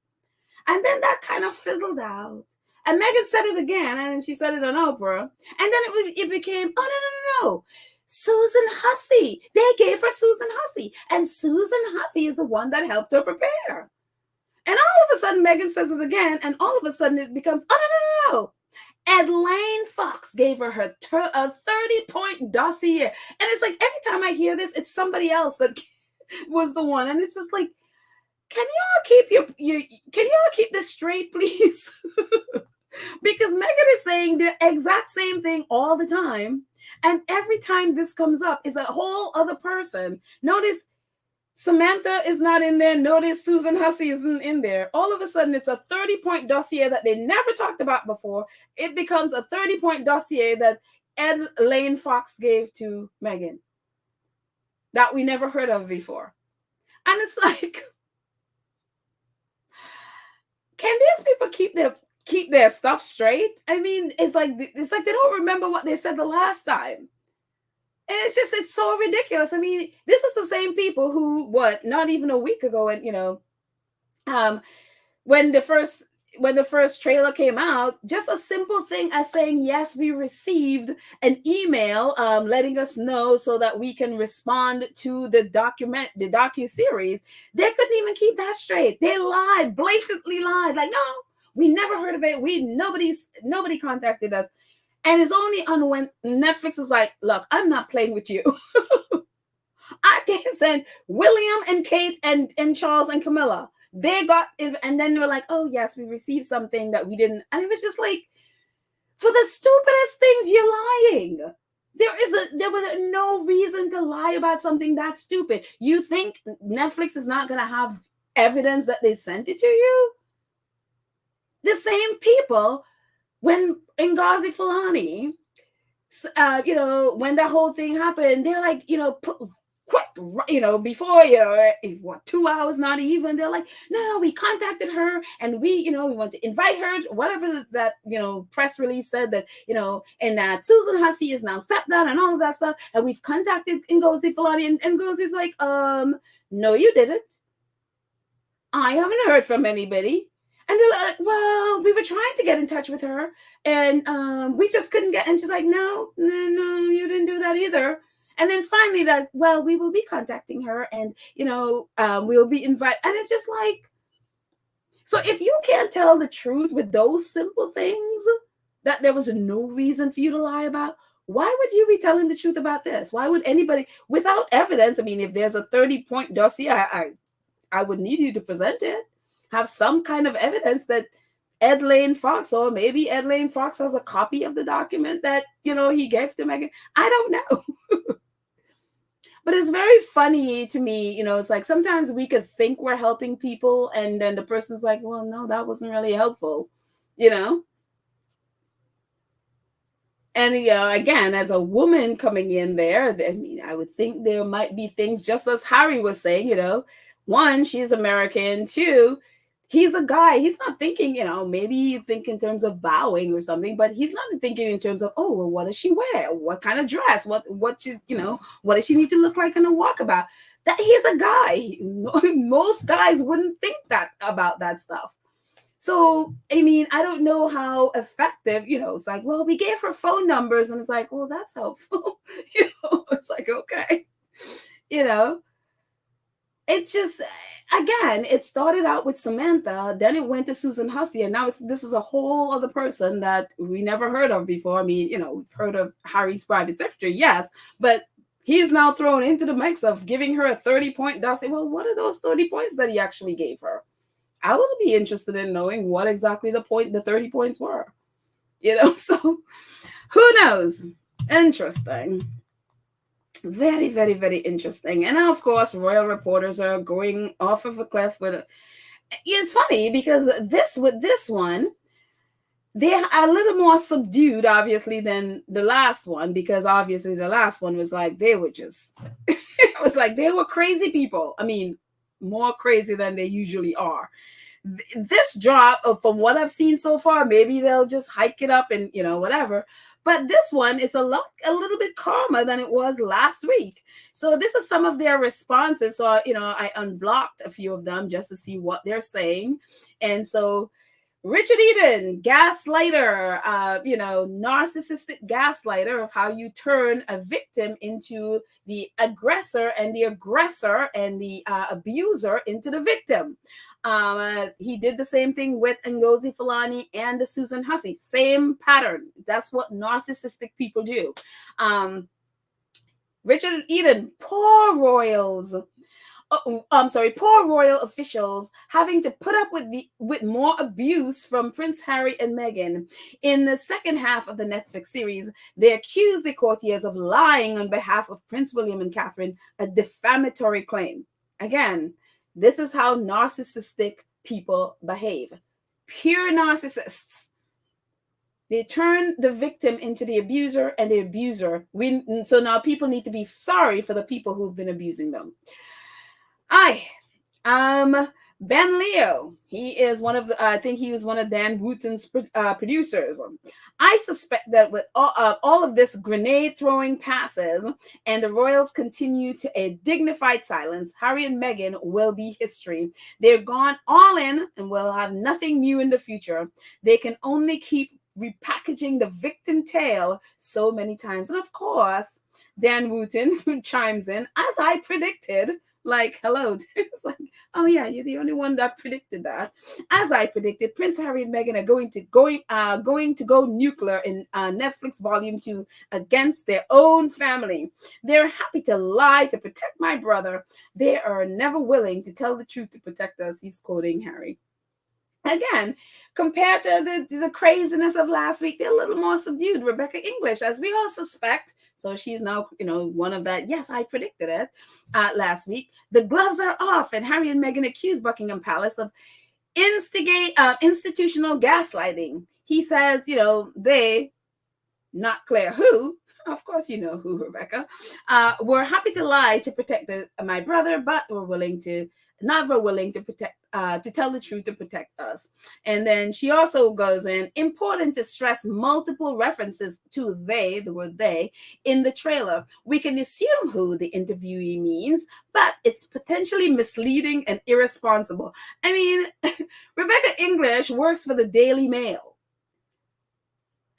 And then that kind of fizzled out. And Meghan said it again, and she said it on Oprah. And then it became, oh, no. Susan Hussey. They gave her Susan Hussey. And Susan Hussey is the one that helped her prepare. And all of a sudden, Meghan says it again, and all of a sudden it becomes, oh, no. Ed Lane Fox gave her a 30-point dossier. And it's like, every time I hear this, it's somebody else that was the one. And it's just like, can y'all keep this straight, please? Because Meghan is saying the exact same thing all the time. And every time this comes up is a whole other person. Notice Samantha is not in there. Notice Susan Hussey isn't in there. All of a sudden, it's a 30-point dossier that they never talked about before. It becomes a 30-point dossier that Ed Lane Fox gave to Meghan that we never heard of before. And it's like, can these people keep their stuff straight? I mean, it's like they don't remember what they said the last time. And it's so ridiculous. I mean, this is the same people who, not even a week ago, and when the first trailer came out, just a simple thing as saying, yes, we received an email letting us know so that we can respond to the docu-series. They couldn't even keep that straight. They lied, blatantly lied. Like, no, we never heard of it. Nobody contacted us. And it's only on when Netflix was like, look, I'm not playing with you. I can't send William and Kate and Charles and Camilla. They got it, and then they were like, oh, yes, we received something that we didn't. And it was just like, for the stupidest things, you're lying. There was no reason to lie about something that stupid. You think Netflix is not going to have evidence that they sent it to you? The same people, when Ngozi Fulani, when that whole thing happened, they're like, quick, before, 2 hours, not even, they're like, no, we contacted her and we want to invite her to whatever that, press release said that, and that Susan Hussey is now stepped down and all of that stuff. And we've contacted Ngozi Fulani and Ngozi's like, no, you didn't. I haven't heard from anybody. And they're like, well, we were trying to get in touch with her and we just couldn't get, and she's like, no, you didn't do that either. And then finally well, we will be contacting her and, we'll be invited. And it's just like, so if you can't tell the truth with those simple things that there was no reason for you to lie about, why would you be telling the truth about this? Why would anybody, without evidence? I mean, if there's a 30-point dossier, I would need you to present it. Have some kind of evidence that Ed Lane Fox, or maybe Ed Lane Fox has a copy of the document that, he gave to Meghan. I don't know. But it's very funny to me, it's like sometimes we could think we're helping people and then the person's like, well, no, that wasn't really helpful, And, again, as a woman coming in there, I would think there might be things just as Harry was saying, one, she's American. Two, he's a guy. He's not thinking, maybe you think in terms of bowing or something, but he's not thinking in terms of, oh, well, what does she wear? What kind of dress? What does she need to look like in a walkabout? That he's a guy. Most guys wouldn't think that about that stuff. So, I mean, I don't know how effective, it's like, well, we gave her phone numbers and it's like, well, that's helpful. It's like, okay, it just, again, it started out with Samantha, then it went to Susan Hussey, and now this is a whole other person that we never heard of before. I mean, we've heard of Harry's private secretary, yes, but he's now thrown into the mix of giving her a 30-point dossier. Well, what are those 30 points that he actually gave her? I would be interested in knowing what exactly the 30 points were. So who knows? Interesting. Very, very, very interesting. And now, of course, royal reporters are going off of a cliff with it's funny because with this one, they're a little more subdued, obviously, than the last one, because obviously the last one was like they were just it was like they were crazy people. I mean, more crazy than they usually are. This drop, from what I've seen so far, maybe they'll just hike it up and whatever. But this one is a little bit calmer than it was last week. So this is some of their responses. So I unblocked a few of them just to see what they're saying. And so Richard Eden, gaslighter, narcissistic gaslighter of how you turn a victim into the aggressor and the abuser into the victim. He did the same thing with Ngozi Fulani and the Susan Hussey. Same pattern. That's what narcissistic people do. Richard Eden, poor royals. Poor royal officials having to put up with more abuse from Prince Harry and Meghan. In the second half of the Netflix series, they accused the courtiers of lying on behalf of Prince William and Catherine, a defamatory claim. Again, this is how narcissistic people behave. Pure narcissists. They turn the victim into the abuser and the abuser. So now people need to be sorry for the people who've been abusing them. Ben Leo, he is I think he was one of Dan Wooten's producers. I suspect that with all of this grenade throwing passes and the royals continue to a dignified silence, Harry and Meghan will be history. They're gone all in and will have nothing new in the future. They can only keep repackaging the victim tale so many times. And of course, Dan Wooten chimes in, as I predicted. Like, hello. It's like, oh yeah, you're the only one that predicted that. As I predicted, Prince Harry and Meghan are going to go nuclear in Netflix Volume 2 against their own family. They're happy to lie to protect my brother. They are never willing to tell the truth to protect us. He's quoting Harry. Again, compared to the craziness of last week, they're a little more subdued. Rebecca English, as we all suspect, so she's now, one of that. Yes, I predicted it last week. The gloves are off, and Harry and Meghan accuse Buckingham Palace of institutional gaslighting. He says, they, not clear who, of course you know who, Rebecca, were happy to lie to protect my brother, but were never willing to protect, to tell the truth to protect us. And then she also goes in, important to stress multiple references to the word they, in the trailer. We can assume who the interviewee means, but it's potentially misleading and irresponsible. I mean, Rebecca English works for the Daily Mail.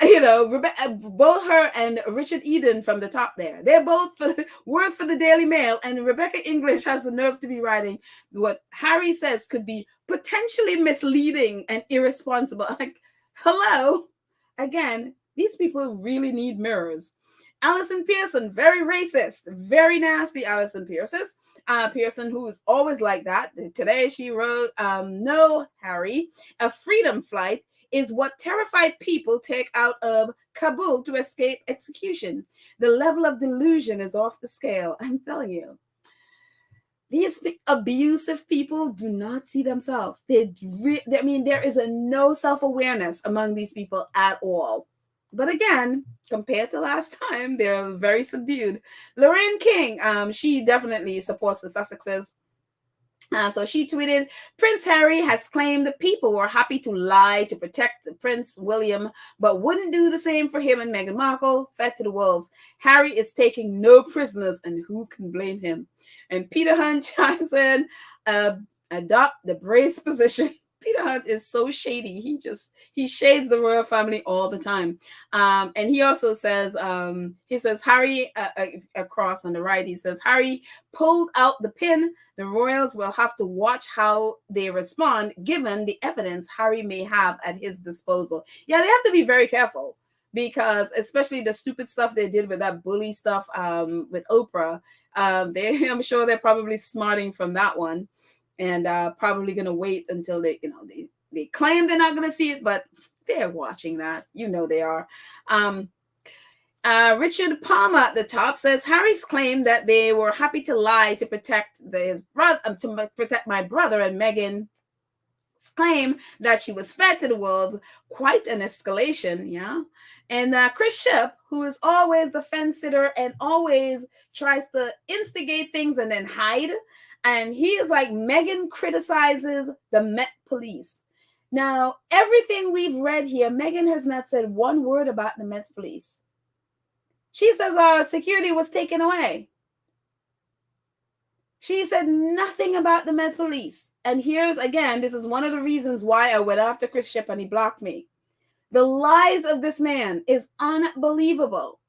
Both her and Richard Eden from the top there, they're both work for the Daily Mail, and Rebecca English has the nerve to be writing what Harry says could be potentially misleading and irresponsible. Like, hello, again, these people really need mirrors. Alison Pearson, very racist, very nasty. Alison Pearson, who is always like that. Today she wrote, "No, Harry, a freedom flight is what terrified people take out of Kabul to escape execution. The level of delusion is off the scale." I'm telling you. These abusive people do not see themselves. There is no self-awareness among these people at all. But again, compared to last time, they're very subdued. Lorraine King, she definitely supports the Sussexes. So she tweeted, Prince Harry has claimed that people were happy to lie to protect Prince William, but wouldn't do the same for him and Meghan Markle. Fed to the wolves. Harry is taking no prisoners, and who can blame him? And Peter Hunt chimes in, adopt the brace position. Peter Hunt is so shady. He shades the royal family all the time. And he also says, Harry, across on the right, he says, Harry pulled out the pin. The royals will have to watch how they respond given the evidence Harry may have at his disposal. Yeah, they have to be very careful, because especially the stupid stuff they did with that bully stuff with Oprah. I'm sure they're probably smarting from that one, and probably going to wait until they claim they're not going to see it, but they're watching that. They are. Richard Palmer at the top says, Harry's claim that they were happy to lie to protect his brother, to protect my brother, and Meghan's claim that she was fed to the wolves, quite an escalation. Yeah. And Chris Ship, who is always the fence sitter and always tries to instigate things and then hide. And he is like, Meghan criticizes the Met Police. Now, everything we've read here, Meghan has not said one word about the Met Police. She says our security was taken away. She said nothing about the Met Police. And here's, again, this is one of the reasons why I went after Chris Ship and he blocked me. The lies of this man is unbelievable.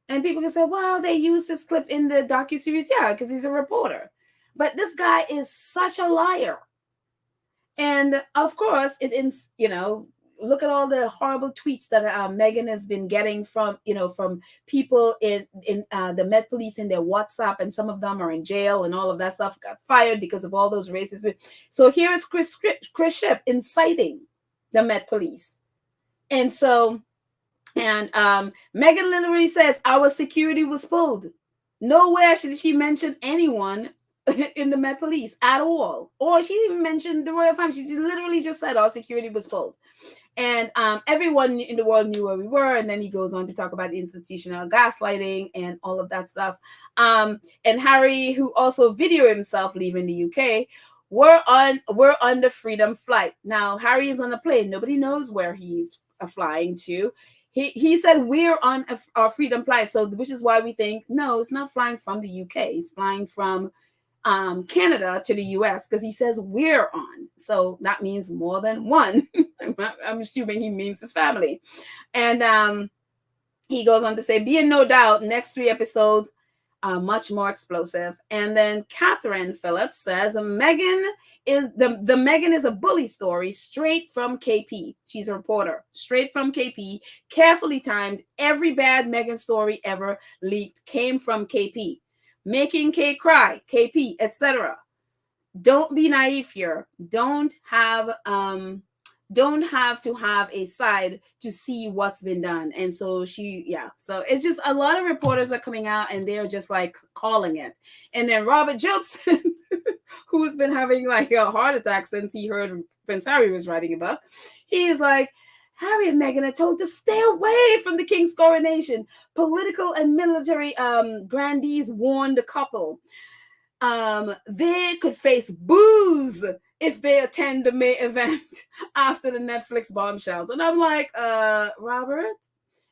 And people can say, well, they used this clip in the docuseries. Yeah, because he's a reporter. But this guy is such a liar. And of course, look at all the horrible tweets that Meghan has been getting from people in the Met Police in their WhatsApp, and some of them are in jail and all of that stuff, got fired because of all those racist. So here is Chris Ship inciting the Met Police. And so, Meghan literally says our security was pulled. Nowhere should she mention anyone in the Met Police at all, or she didn't even mention the royal family. She literally just said our security was pulled. And everyone in the world knew where we were. And then he goes on to talk about the institutional gaslighting and all of that stuff. And Harry, who also videoed himself leaving the UK, we're on the Freedom flight. Now, Harry is on a plane. Nobody knows where he's flying to. He said we're on our Freedom flight. So, which is why we think, no, it's not flying from the UK. He's flying from Canada to the US, because he says we're on. So that means more than one. I'm assuming he means his family. And he goes on to say, be in no doubt, next 3 episodes are much more explosive. And then Catherine Phillips says, Meghan is the Meghan is a bully story straight from KP. She's a reporter, straight from KP, carefully timed. Every bad Meghan story ever leaked came from KP. Making K cry, KP, etc. Don't be naive here. Don't have to have a side to see what's been done. And so so it's just a lot of reporters are coming out and they're just like calling it. And then Robert Jobson, who's been having like a heart attack since he heard Prince Harry was writing a book, he's like, Harry and Meghan are told to stay away from the king's coronation. Political and military grandees warned the couple. They could face boos if they attend the May event after the Netflix bombshells. And I'm like, Robert,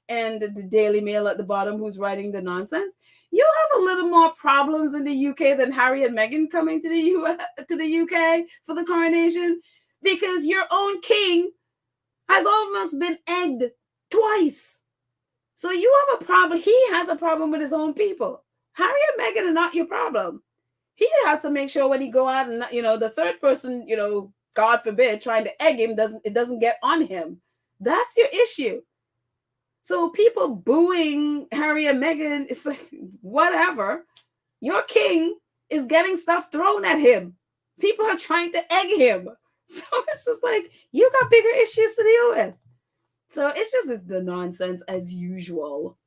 and the Daily Mail at the bottom, who's writing the nonsense. You have a little more problems in the UK than Harry and Meghan coming to the UK for the coronation, because your own king has almost been egged twice. So you have a problem. He has a problem with his own people. Harry and Meghan are not your problem. He has to make sure when he go out and, the third person, God forbid, trying to egg him, doesn't get on him. That's your issue. So people booing Harry and Meghan, it's like, whatever. Your king is getting stuff thrown at him. People are trying to egg him. So it's just like, you got bigger issues to deal with. So it's just the nonsense as usual.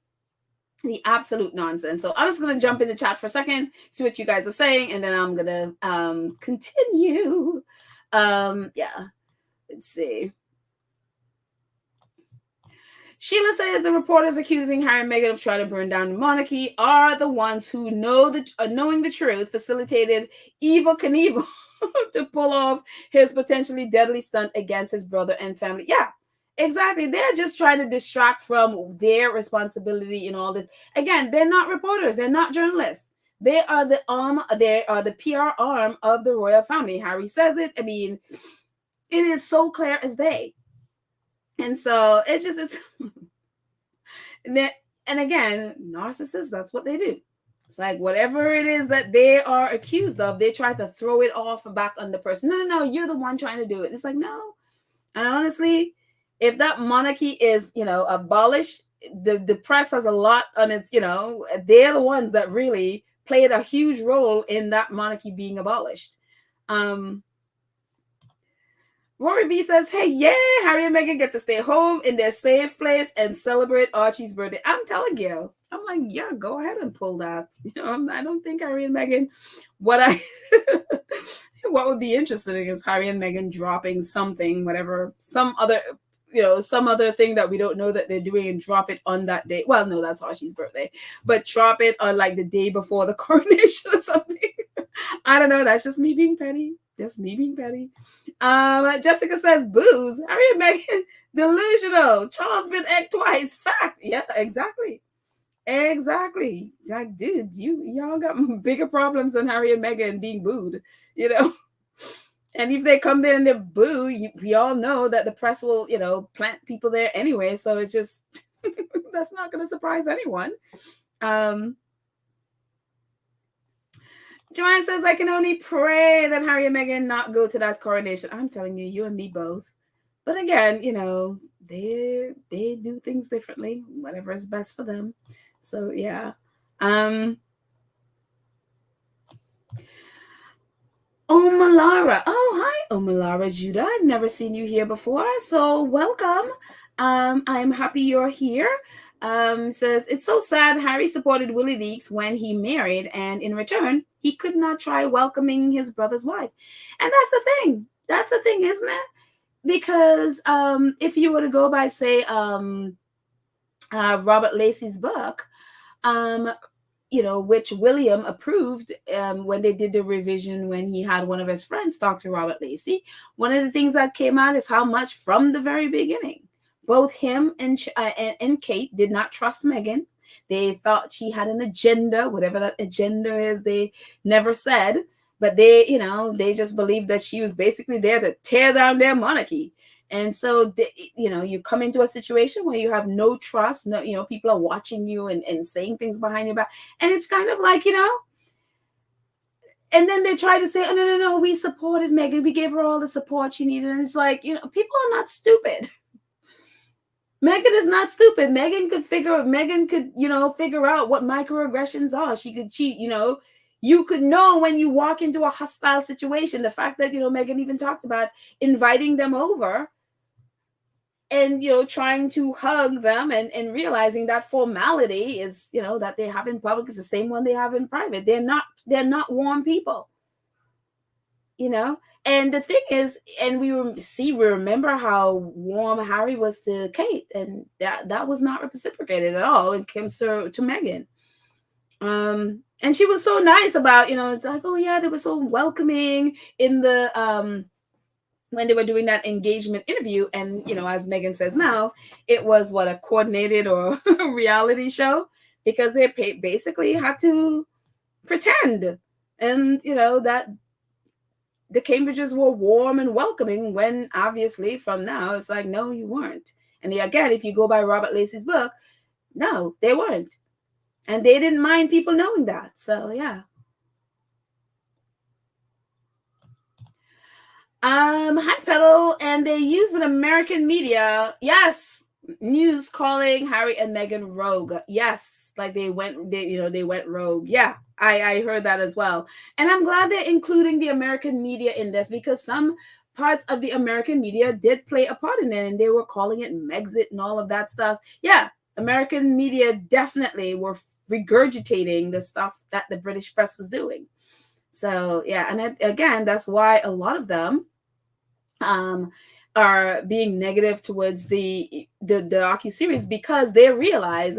The absolute nonsense. So I'm just going to jump in the chat for a second, see what you guys are saying, and then I'm going to continue. Let's see. Sheila says the reporters accusing Harry and Meghan of trying to burn down the monarchy are the ones who knowing the truth, facilitated Evel Knievel to pull off his potentially deadly stunt against his brother and family. Yeah, exactly. They're just trying to distract from their responsibility in all this. Again, they're not reporters. They're not journalists. They are the PR arm of the royal family. Harry says it. I mean, It is so clear as day. And so it's and again, narcissists, that's what they do. It's like whatever it is that they are accused of, they try to throw it off back on the person. No, you're the one trying to do it. It's like, no. And honestly, if that monarchy is, abolished, the press has a lot on its, they're the ones that really played a huge role in that monarchy being abolished. Rory B says, hey, yeah, Harry and Meghan get to stay home in their safe place and celebrate Archie's birthday. I'm telling you. I'm like, yeah, go ahead and pull that. I don't think Harry and Meghan, what would be interesting is Harry and Meghan dropping something, whatever, some other thing that we don't know that they're doing and drop it on that day. Well, no, that's Archie's birthday, but drop it on like the day before the coronation or something. I don't know. That's just me being petty. Jessica says, booze. Harry and Meghan, delusional. Charles been egged twice. Fact. Yeah, exactly. Like, dude, y'all got bigger problems than Harry and Meghan being booed, And if they come there and they boo, we all know that the press will, plant people there anyway. So it's just, that's not going to surprise anyone. Joanne says, I can only pray that Harry and Meghan not go to that coronation. I'm telling you, you and me both. But again, they do things differently, whatever is best for them. So yeah. Omalara. Oh, hi, Omalara Judah. I've never seen you here before, so welcome. I'm happy you're here. Says, it's so sad Harry supported Willie Leakes when he married, and in return, he could not try welcoming his brother's wife. And that's the thing. That's the thing, isn't it? Because if you were to go by, say, Robert Lacey's book, which William approved when they did the revision, when he had one of his friends talk to Robert Lacey. One of the things that came out is how much from the very beginning, both him and Kate did not trust Meghan. They thought she had an agenda, whatever that agenda is, they never said. But they just believed that she was basically there to tear down their monarchy. And so, you come into a situation where you have no trust, people are watching you and saying things behind your back. And it's kind of like, and then they try to say, oh, no, we supported Meghan. We gave her all the support she needed. And it's like, people are not stupid. Meghan is not stupid. Meghan could figure out what microaggressions are. She could cheat, you could know when you walk into a hostile situation. The fact that, Meghan even talked about inviting them over and, trying to hug them and realizing that formality is, that they have in public is the same one they have in private. They're not warm people, And the thing is, and we remember how warm Harry was to Kate, and that was not reciprocated at all when it comes to Meghan. And she was so nice about, it's like, oh yeah, they were so welcoming in the when they were doing that engagement interview. And as Meghan says now, it was a coordinated or reality show, because they basically had to pretend, and that the Cambridges were warm and welcoming, when obviously from now it's like, no, you weren't. And again, if you go by Robert Lacey's book, no, they weren't. And they didn't mind people knowing that. So, yeah. Hi, Pedal. And they use an American media. Yes. News calling Harry and Meghan rogue. Yes. Like they went rogue. Yeah. I heard that as well. And I'm glad they're including the American media in this, because some parts of the American media did play a part in it, and they were calling it Megxit and all of that stuff. Yeah. American media definitely were regurgitating the stuff that the British press was doing. So, yeah. And again, that's why a lot of them are being negative towards the docu-series, because they realize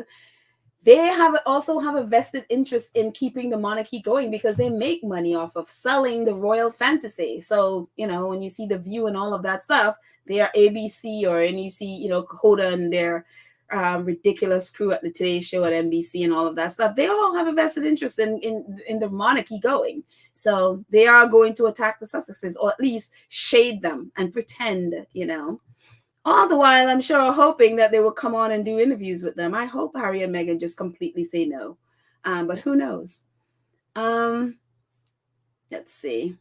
they also have a vested interest in keeping the monarchy going, because they make money off of selling the royal fantasy. So, when you see The View and all of that stuff, they are ABC, and you see, Hoda and their ridiculous crew at the Today Show at NBC and all of that stuff, they all have a vested interest in the monarchy going. So they are going to attack the Sussexes, or at least shade them and pretend, All the while, I'm sure, hoping that they will come on and do interviews with them. I hope Harry and Meghan just completely say no. But who knows? Let's see.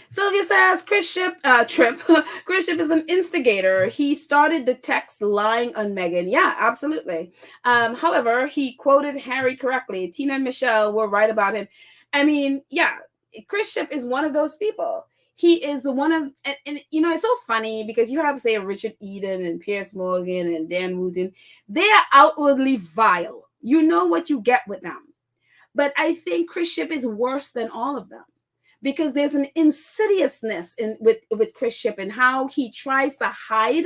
Sylvia says Chris Ship is an instigator. He started the text lying on Meghan. Yeah, absolutely. However, he quoted Harry correctly. Tina and Michelle were right about him. I mean, yeah, Chris Ship is one of those people. He is one of, and it's so funny because you have, say, Richard Eden and Piers Morgan and Dan Wooten. They are outwardly vile. You know what you get with them. But I think Chris Ship is worse than all of them, because there's an insidiousness with Chris Ship and how he tries to hide.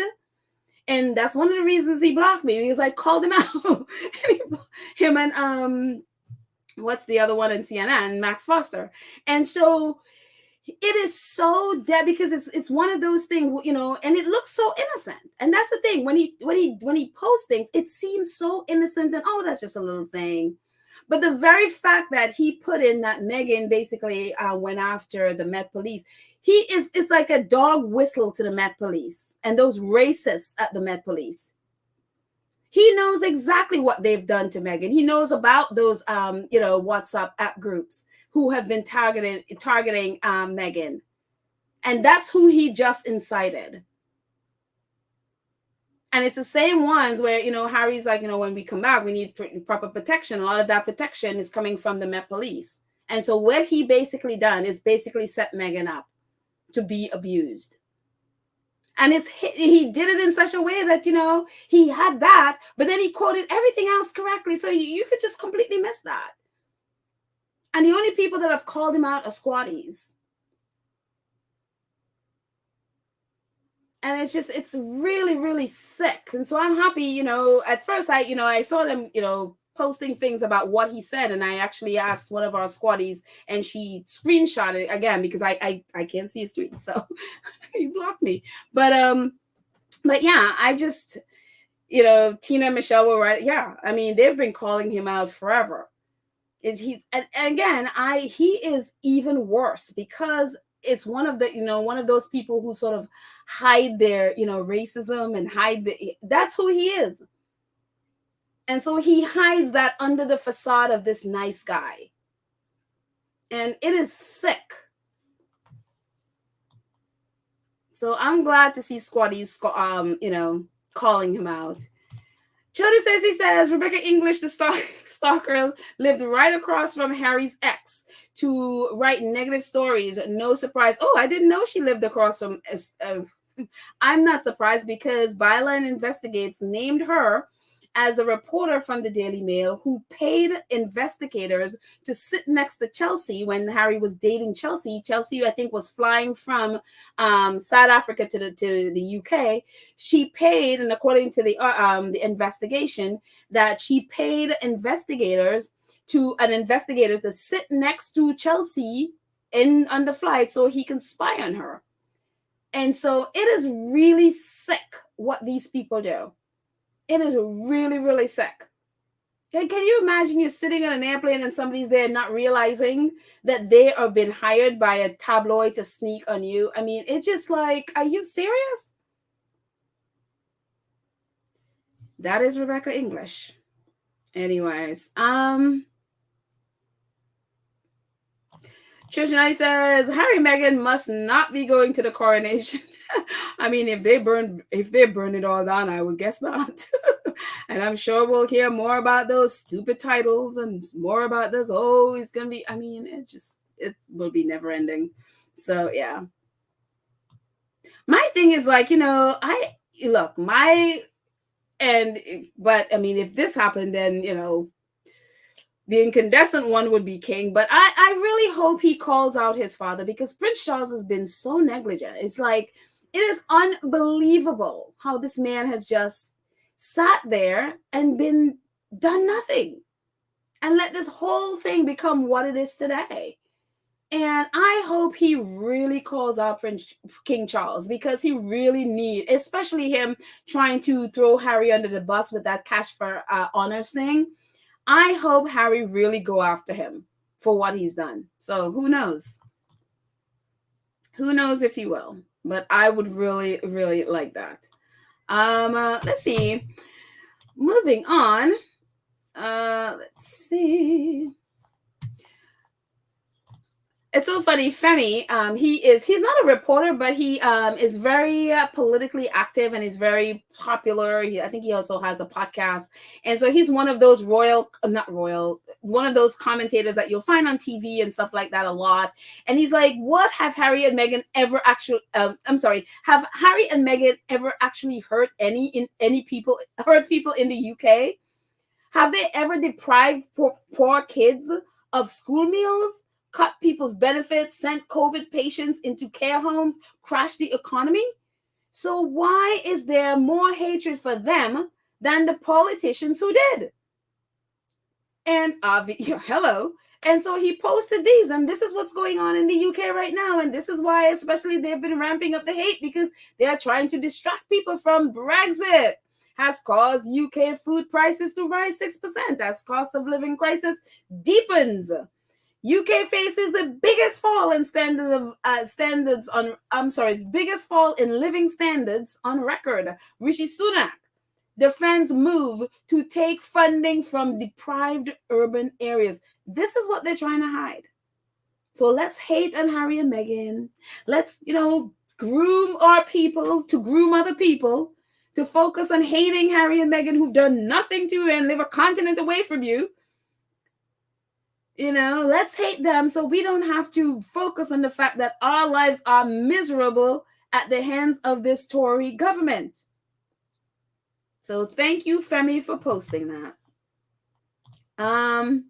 And that's one of the reasons he blocked me, because I called him out. Him and what's the other one in CNN, Max Foster. And so it is so dead, because it's one of those things, and it looks so innocent. And that's the thing, when he posts things, it seems so innocent, and that's just a little thing. But the very fact that he put in that Meghan basically went after the Met Police, it's like a dog whistle to the Met Police and those racists at the Met Police. He knows exactly what they've done to Meghan. He knows about those, WhatsApp app groups who have been targeting Meghan. And that's who he just incited. And it's the same ones where, Harry's like, when we come back, we need proper protection. A lot of that protection is coming from the Met Police. And so what he basically done is basically set Meghan up to be abused. And he did it in such a way that, he had that, but then he quoted everything else correctly. So you could just completely miss that. And the only people that have called him out are squatties. And it's really, really sick. And so I'm happy, at first I saw them, posting things about what he said. And I actually asked one of our squatties, and she screenshot it again, because I can't see his tweets. So he blocked me. But yeah, I just, Tina and Michelle were right. Yeah. I mean, they've been calling him out forever. And again, he is even worse, because it's one of those people who sort of hide their, racism and that's who he is. And so he hides that under the facade of this nice guy. And it is sick. So I'm glad to see squatties, calling him out. Jody says, Rebecca English, the stalker, lived right across from Harry's ex to write negative stories. No surprise. Oh, I didn't know she lived across from. I'm not surprised, because Byline Investigates named her as a reporter from the Daily Mail who paid investigators to sit next to Chelsea when Harry was dating Chelsea. Chelsea, I think, was flying from South Africa to the UK. She paid, and according to the investigation, that she paid an investigator to sit next to Chelsea on the flight so he can spy on her. And so it is really sick what these people do. It is really, really sick. Can you imagine you're sitting on an airplane and somebody's there not realizing that they are being hired by a tabloid to sneak on you? I mean, it's just like, are you serious? That is Rebecca English. Anyways, Trishanai says Harry and Meghan must not be going to the coronation. I mean, if they burn it all down, I would guess not. And I'm sure we'll hear more about those stupid titles and more about this. Oh, it's gonna be. I mean, it will be never ending. So yeah. My thing is like, but I mean, if this happened, then the incandescent one would be king. But I really hope he calls out his father, because Prince Charles has been so negligent. It's like, it is unbelievable how this man has just sat there and done nothing and let this whole thing become what it is today. And I hope he really calls out Prince King Charles, because he really need, especially him trying to throw Harry under the bus with that cash for honors thing. I hope Harry really go after him for what he's done. So who knows? Who knows if he will? But I would really, really like that. Let's see. Moving on. Let's see. It's so funny, Femi. He's not a reporter, but he is very politically active and is very popular. I think he also has a podcast, and so he's one of those one of those commentators that you'll find on TV and stuff like that a lot. And he's like, "What have Harry and Meghan ever actually? Have Harry and Meghan ever actually hurt people in the UK? Have they ever deprived poor kids of school meals? Cut people's benefits, sent COVID patients into care homes, crashed the economy? So why is there more hatred for them than the politicians who did?" And hello. And so he posted these, and this is what's going on in the UK right now. And this is why, especially, they've been ramping up the hate, because they are trying to distract people from Brexit. Has caused UK food prices to rise 6%. As cost of living crisis deepens. UK faces the biggest fall in biggest fall in living standards on record. Rishi Sunak defends move to take funding from deprived urban areas. This is what they're trying to hide. So let's hate on Harry and Meghan. Let's, groom our people to groom other people to focus on hating Harry and Meghan, who've done nothing to you and live a continent away from you. Let's hate them so we don't have to focus on the fact that our lives are miserable at the hands of this Tory government. So thank you, Femi, for posting that. I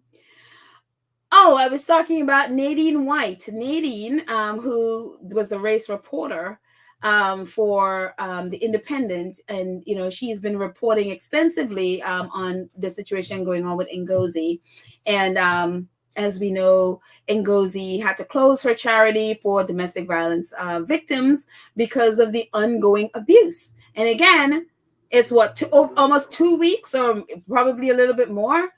was talking about Nadine White. Nadine, who was the race reporter for The Independent, and she's been reporting extensively on the situation going on with Ngozi. And as we know, Ngozi had to close her charity for domestic violence victims because of the ongoing abuse. And again, it's almost 2 weeks, or probably a little bit more.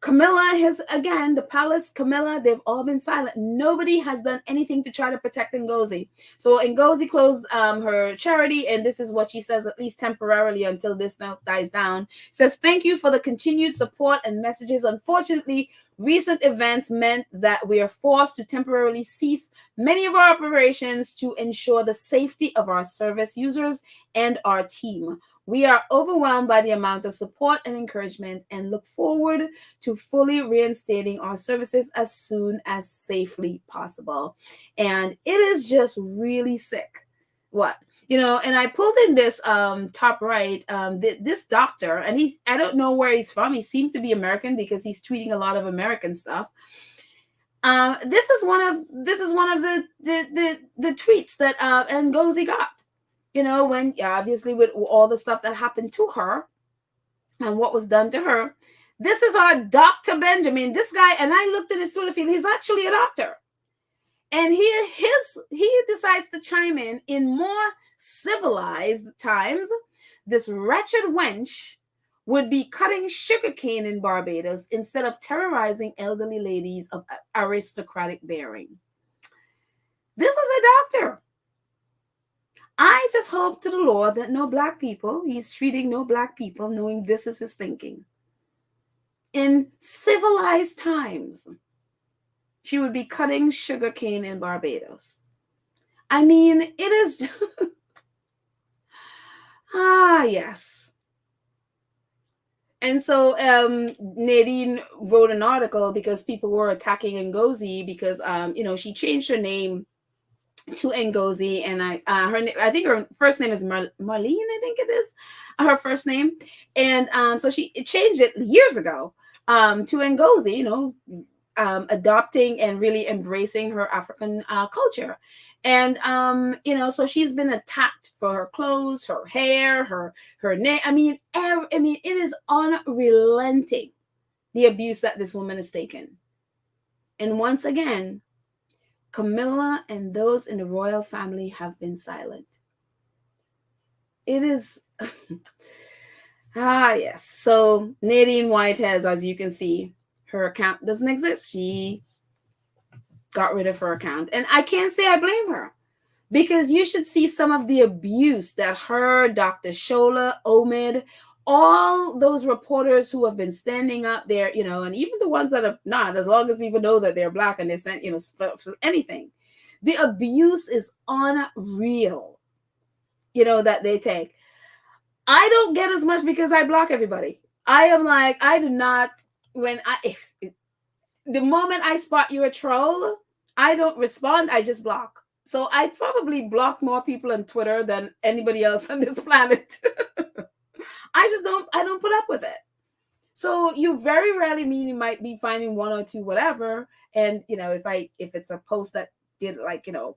Camilla the palace, Camilla, they've all been silent. Nobody has done anything to try to protect Ngozi. So Ngozi closed her charity, and this is what she says, at least temporarily until this now dies down. Says, "Thank you for the continued support and messages. Unfortunately, recent events meant that we are forced to temporarily cease many of our operations to ensure the safety of our service users and our team. We are overwhelmed by the amount of support and encouragement and look forward to fully reinstating our services as soon as safely possible." And it is just really sick. And I pulled in this top right, this doctor, and I don't know where he's from. He seems to be American because he's tweeting a lot of American stuff. This is one of the tweets that Ngozi got. When obviously with all the stuff that happened to her and what was done to her. This is our Dr. Benjamin. This guy, and I looked at his Twitter feed, he's actually a doctor. And he decides to chime in more civilized times. This wretched wench would be cutting sugarcane in Barbados instead of terrorizing elderly ladies of aristocratic bearing. This is a doctor. I just hope to the Lord that he's treating no black people, knowing this is his thinking. In civilized times, she would be cutting sugarcane in Barbados. I mean, it is... yes. And so Nadine wrote an article because people were attacking Ngozi because, she changed her name to Ngozi, and I think her first name is Marlene. I think it is her first name, and so she changed it years ago to Ngozi. Adopting and really embracing her African culture, and so she's been attacked for her clothes, her hair, her name. I mean, it is unrelenting, the abuse that this woman has taken, and once again, Camilla and those in the royal family have been silent. It is yes. So Nadine Whitehead, as you can see, her account doesn't exist. She got rid of her account, and I can't say I blame her, because you should see some of the abuse that her, Dr. Shola, Omid, all those reporters who have been standing up there, and even the ones that are not, as long as people know that they're Black and they stand, for anything, the abuse is unreal, that they take. I don't get as much because I block everybody. I am like, I do not, the moment I spot you a troll, I don't respond, I just block. So I probably block more people on Twitter than anybody else on this planet. I don't put up with it. So you very rarely mean, you might be finding one or two, whatever. And, if it's a post that did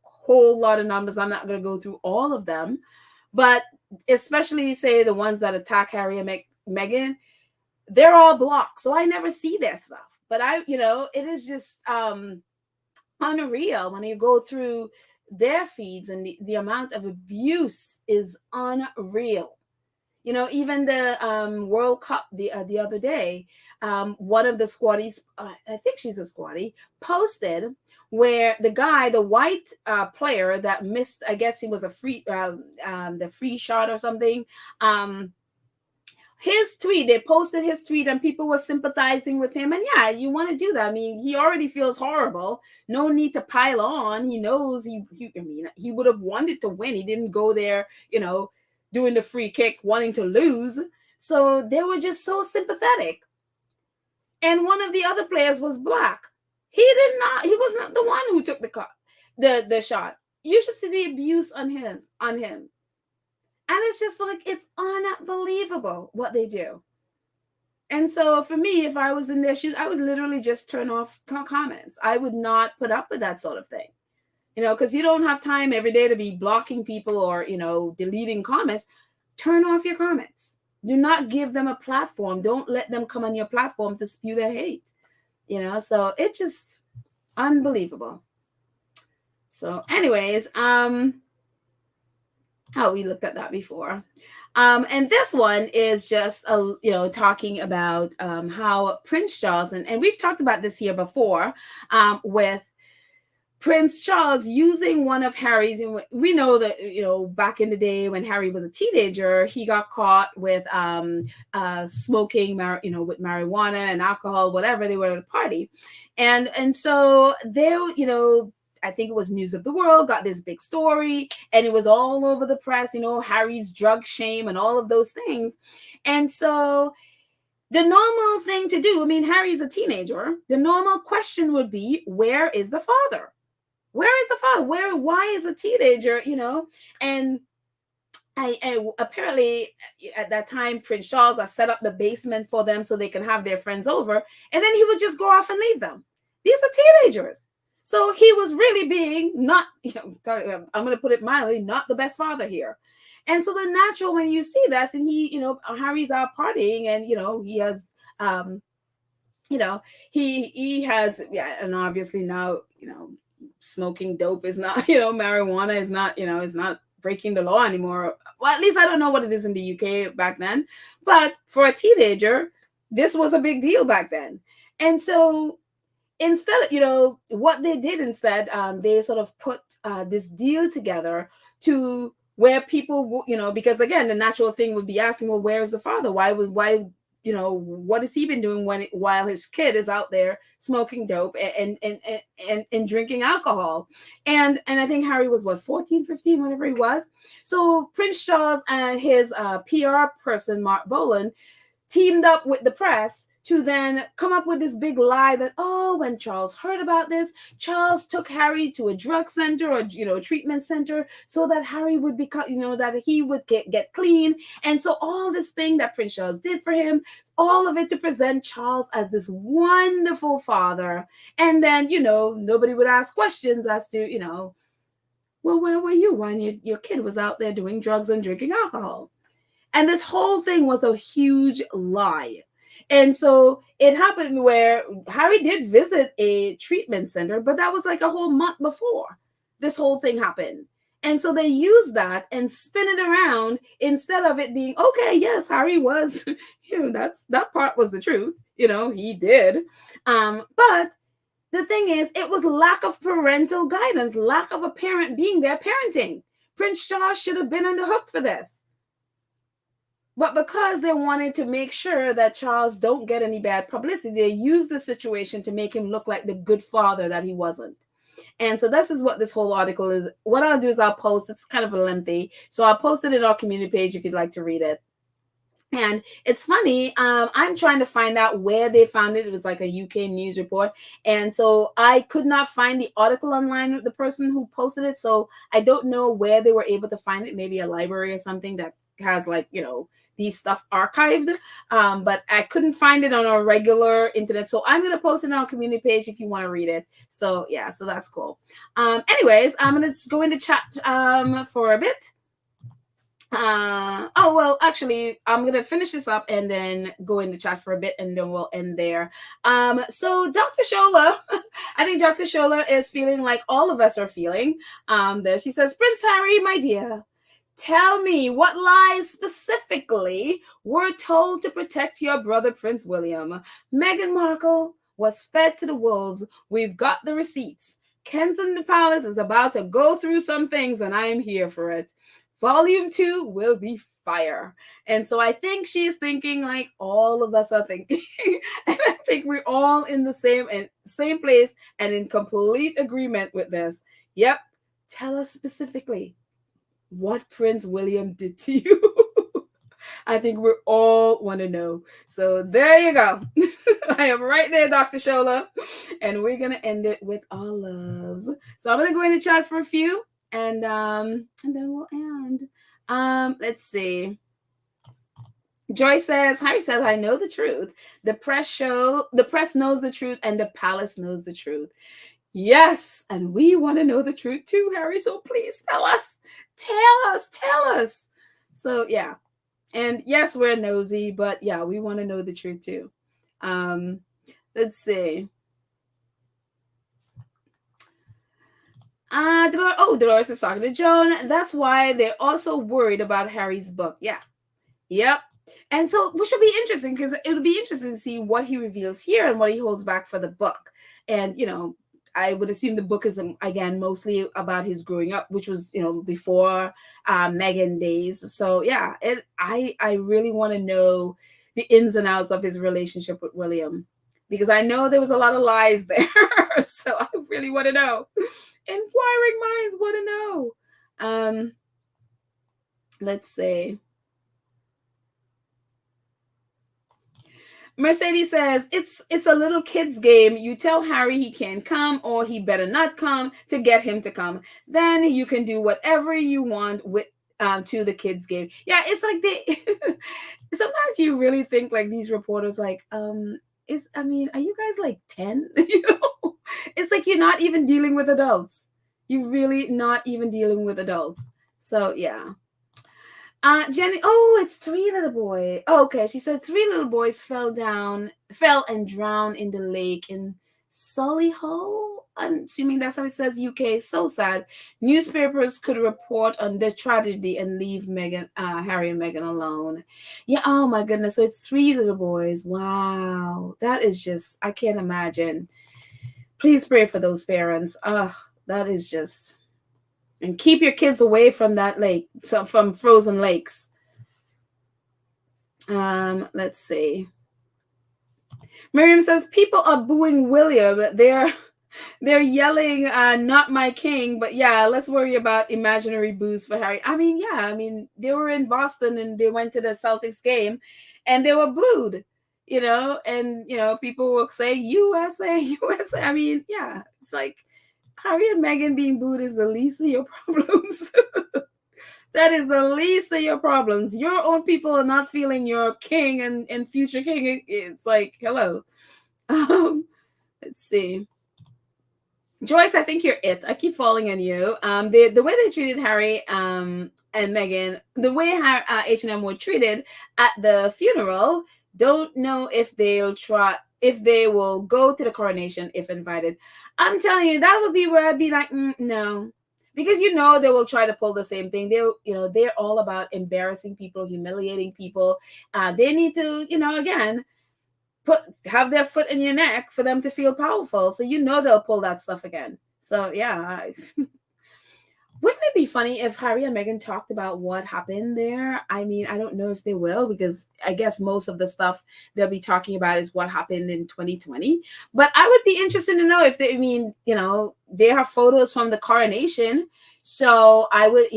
whole lot of numbers, I'm not going to go through all of them. But especially say the ones that attack Harry and Meghan, they're all blocked. So I never see their stuff. But it is just unreal when you go through their feeds, and the amount of abuse is unreal. Even the World Cup the other day, one of the squaddies, I think she's a squaddie, posted where the white player that missed, I guess he was a free, the free shot or something. His tweet, they posted his tweet, and people were sympathizing with him. And yeah, you want to do that. I mean, he already feels horrible. No need to pile on. He knows he would have wanted to win. He didn't go there, doing the free kick, wanting to lose. So they were just so sympathetic. And one of the other players was Black. He was not the one who took the shot. You should see the abuse on him. And it's just like, it's unbelievable what they do. And so for me, if I was in their shoes, I would literally just turn off comments. I would not put up with that sort of thing. Because you don't have time every day to be blocking people or, deleting comments. Turn off your comments. Do not give them a platform. Don't let them come on your platform to spew their hate. So it's just unbelievable. So anyways, we looked at that before. And this one is just, talking about how Prince Charles, and we've talked about this here before, with Prince Charles using one of Harry's, and we know that, back in the day when Harry was a teenager, he got caught with smoking, with marijuana and alcohol, whatever. They were at a party. And so they, I think it was News of the World, got this big story, and it was all over the press, Harry's drug shame and all of those things. And so the normal thing to do, Harry's a teenager. The normal question would be, where is the father? Where is the father? Why is a teenager, And I apparently at that time, Prince Charles, I set up the basement for them so they can have their friends over. And then he would just go off and leave them. These are teenagers. So he was really being not, I'm going to put it mildly, not the best father here. And so the natural, when you see this, and he, Harry's out partying, and, he has, he has, and obviously now, smoking dope is not, marijuana is not breaking the law anymore. Well, at least I don't know what it is in the UK back then. But for a teenager, this was a big deal back then. And so instead, what they did instead, they sort of put this deal together to where people, because again, the natural thing would be asking, well, where's the father? Why, what has he been doing while his kid is out there smoking dope and drinking alcohol? And I think Harry was 14, 15, whatever he was. So Prince Charles and his PR person, Mark Bolan, teamed up with the press to then come up with this big lie that, when Charles heard about this, Charles took Harry to a drug center or, treatment center so that Harry would become, that he would get clean. And so all this thing that Prince Charles did for him, all of it to present Charles as this wonderful father. And then, nobody would ask questions as to, well, where were you when your kid was out there doing drugs and drinking alcohol? And this whole thing was a huge lie. And so it happened where Harry did visit a treatment center, but that was like a whole month before this whole thing happened. And so they use that and spin it around instead of it being, okay, yes, Harry was, that part was the truth. He did. But the thing is, it was lack of parental guidance, lack of a parent being there parenting. Prince Charles should have been on the hook for this. But because they wanted to make sure that Charles don't get any bad publicity, they used the situation to make him look like the good father that he wasn't. And so this is what this whole article is. What I'll do is I'll post, it's kind of lengthy, so I'll post it in our community page if you'd like to read it. And it's funny, I'm trying to find out where they found it. It was like a UK news report. And so I could not find the article online with the person who posted it. So I don't know where they were able to find it. Maybe a library or something that has these stuff archived. But I couldn't find it on our regular internet. So I'm going to post it on our community page if you want to read it. So yeah, so that's cool. Anyways, I'm going to go into chat for a bit. Actually, I'm gonna finish this up and then go into chat for a bit, and then we'll end there. So Dr. Shola, I think Dr. Shola is feeling like all of us are feeling. There she says, Prince Harry, my dear, tell me what lies specifically were told to protect your brother Prince William. Meghan Markle was fed to the wolves. We've got the receipts. Kensington Palace is about to go through some things, and I am here for it. Volume 2 will be fire. And so I think she's thinking like all of us are thinking. And I think we're all in the same place and in complete agreement with this. Yep. Tell us specifically what Prince William did to you. I think we all want to know. So there you go. I am right there, Dr. Shola. And we're going to end it with our loves. So I'm going to go into chat for a few. And then we'll end. Let's see. Joy says, Harry says, I know the truth. The press knows the truth, and the palace knows the truth. Yes, and we want to know the truth too, Harry. So please tell us. Tell us. So yeah. And yes, we're nosy, but yeah, we want to know the truth too. Let's see. Dolores is talking to Joan. That's why they're also worried about Harry's book. Yeah. Yep. And so, which will be interesting, because it would be interesting to see what he reveals here and what he holds back for the book. And, I would assume the book is, again, mostly about his growing up, which was, before Meghan days. So, yeah, I really want to know the ins and outs of his relationship with William, because I know there was a lot of lies there. So I really want to know. Inquiring minds want to know. Let's see. Mercedes says, it's a little kid's game. You tell Harry he can't come, or he better not come, to get him to come. Then you can do whatever you want with to the kids' game. Yeah, it's like sometimes you really think like these reporters like, are you guys like 10? It's like you're not even dealing with adults. You're really not even dealing with adults. So yeah. Jenny, it's 3 little boys. Oh, okay, she said 3 little boys fell and drowned in the lake in Solihull. I'm assuming that's how it says, UK. So sad. Newspapers could report on the tragedy and leave Harry and Meghan alone. Yeah, oh my goodness. So it's 3 little boys. Wow. That is just, I can't imagine. Please pray for those parents. That is just... And keep your kids away from that lake, from frozen lakes. Let's see. Miriam says, people are booing William. They're yelling, not my king. But yeah, let's worry about imaginary boos for Harry. They were in Boston and they went to the Celtics game and they were booed, and, people were saying, USA, USA. Yeah, it's like, Harry and Meghan being booed is the least of your problems. That is the least of your problems. Your own people are not feeling your king and future king. It's like, hello. Let's see. Joyce, I think you're it. I keep falling on you. The way they treated Harry and Meghan, the way H&M were treated at the funeral, Don't know if they will go to the coronation if invited. I'm telling you, that would be where I'd be like, no. Because they will try to pull the same thing. They're all about embarrassing people, humiliating people. They need to, again, have their foot in your neck for them to feel powerful. So they'll pull that stuff again. So yeah. Wouldn't it be funny if Harry and Meghan talked about what happened there? I mean, I don't know if they will, because I guess most of the stuff they'll be talking about is what happened in 2020. But I would be interested to know if they have photos from the coronation. So I would,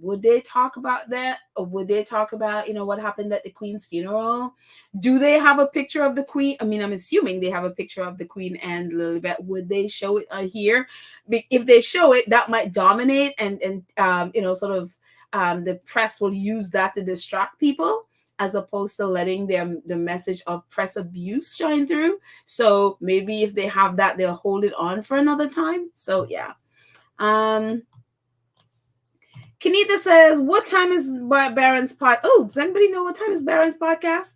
would they talk about that? Or would they talk about, what happened at the Queen's funeral? Do they have a picture of the Queen? I mean, I'm assuming they have a picture of the Queen and Lilibet. Would they show it here? If they show it, that might dominate, and the press will use that to distract people, as opposed to letting the message of press abuse shine through. So maybe if they have that, they'll hold it on for another time. So yeah. Kenita says, what time is Baron's pod? Oh, does anybody know what time is Baron's podcast?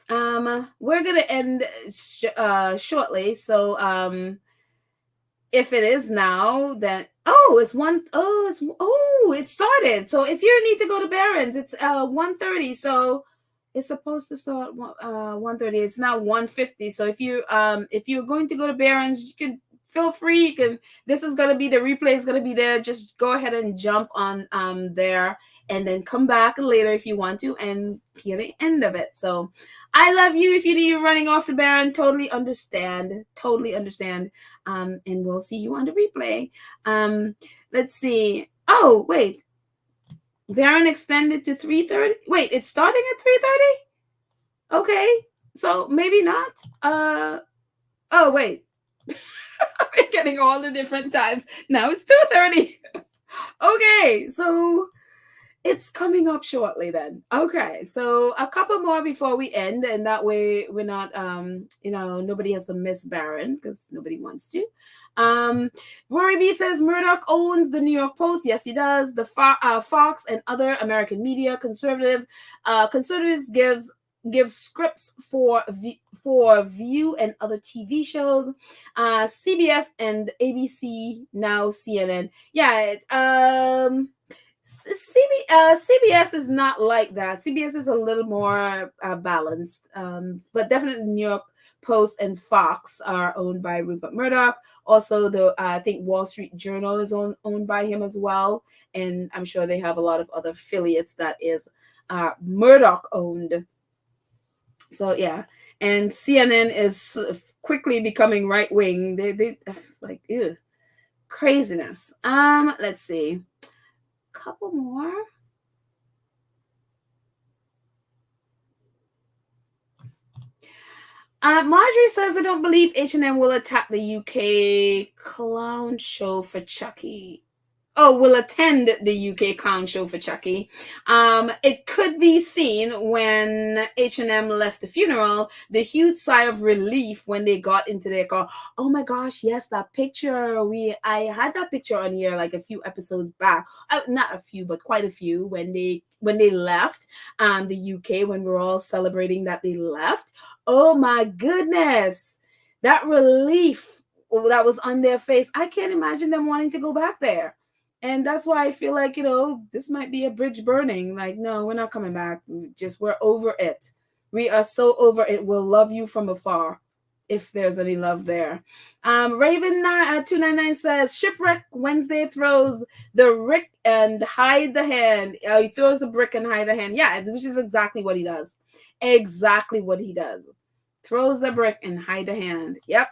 We're gonna end shortly. So if it is now, then it started. So if you need to go to Barron's, it's 1:30. So it's supposed to start 1:30. It's now 1:50. So if you're going to go to Barron's, you can feel free. This is gonna be, the replay is gonna be there. Just go ahead and jump on there, and then come back later if you want to and hear the end of it. So I love you. If you're running off the Baron, totally understand. And we'll see you on the replay. Let's see. Oh, wait. Baron extended to 3:30. Wait, it's starting at 3:30? Okay. So maybe not. Oh, wait. I'm getting all the different times. Now it's 2:30. Okay, so it's coming up shortly then. Okay, so a couple more before we end, and that way we're not nobody has to miss Baron, because nobody wants to. Rory B says Murdoch owns the New York Post. Yes, he does. The Fox and other American media. Conservatives give scripts for View and other TV shows. CBS and ABC, now CNN. Yeah. CBS is not like that. CBS is a little more balanced, but definitely New York Post and Fox are owned by Rupert Murdoch. Also, I think Wall Street Journal is owned by him as well, and I'm sure they have a lot of other affiliates that is Murdoch owned. So yeah, and CNN is quickly becoming right wing. They it's like, ew, craziness. Let's see. Couple more. Marjorie says, I don't believe H&M will attack the UK clown show for Chucky. Will attend the UK clown show for Chucky. It could be seen when H&M left the funeral, the huge sigh of relief when they got into their car. Oh my gosh, yes, that picture. I had that picture on here like a few episodes back. Not a few, but quite a few, when they left the UK, when we were all celebrating that they left. Oh my goodness. That relief that was on their face. I can't imagine them wanting to go back there. And that's why I feel like, this might be a bridge burning. Like, no, we're not coming back. We're over it. We are so over it. We'll love you from afar, if there's any love there. Raven 299 says, Shipwreck Wednesday throws the brick and hide the hand. He throws the brick and hide the hand. Yeah, which is exactly what he does. Exactly what he does. Throws the brick and hide the hand. Yep.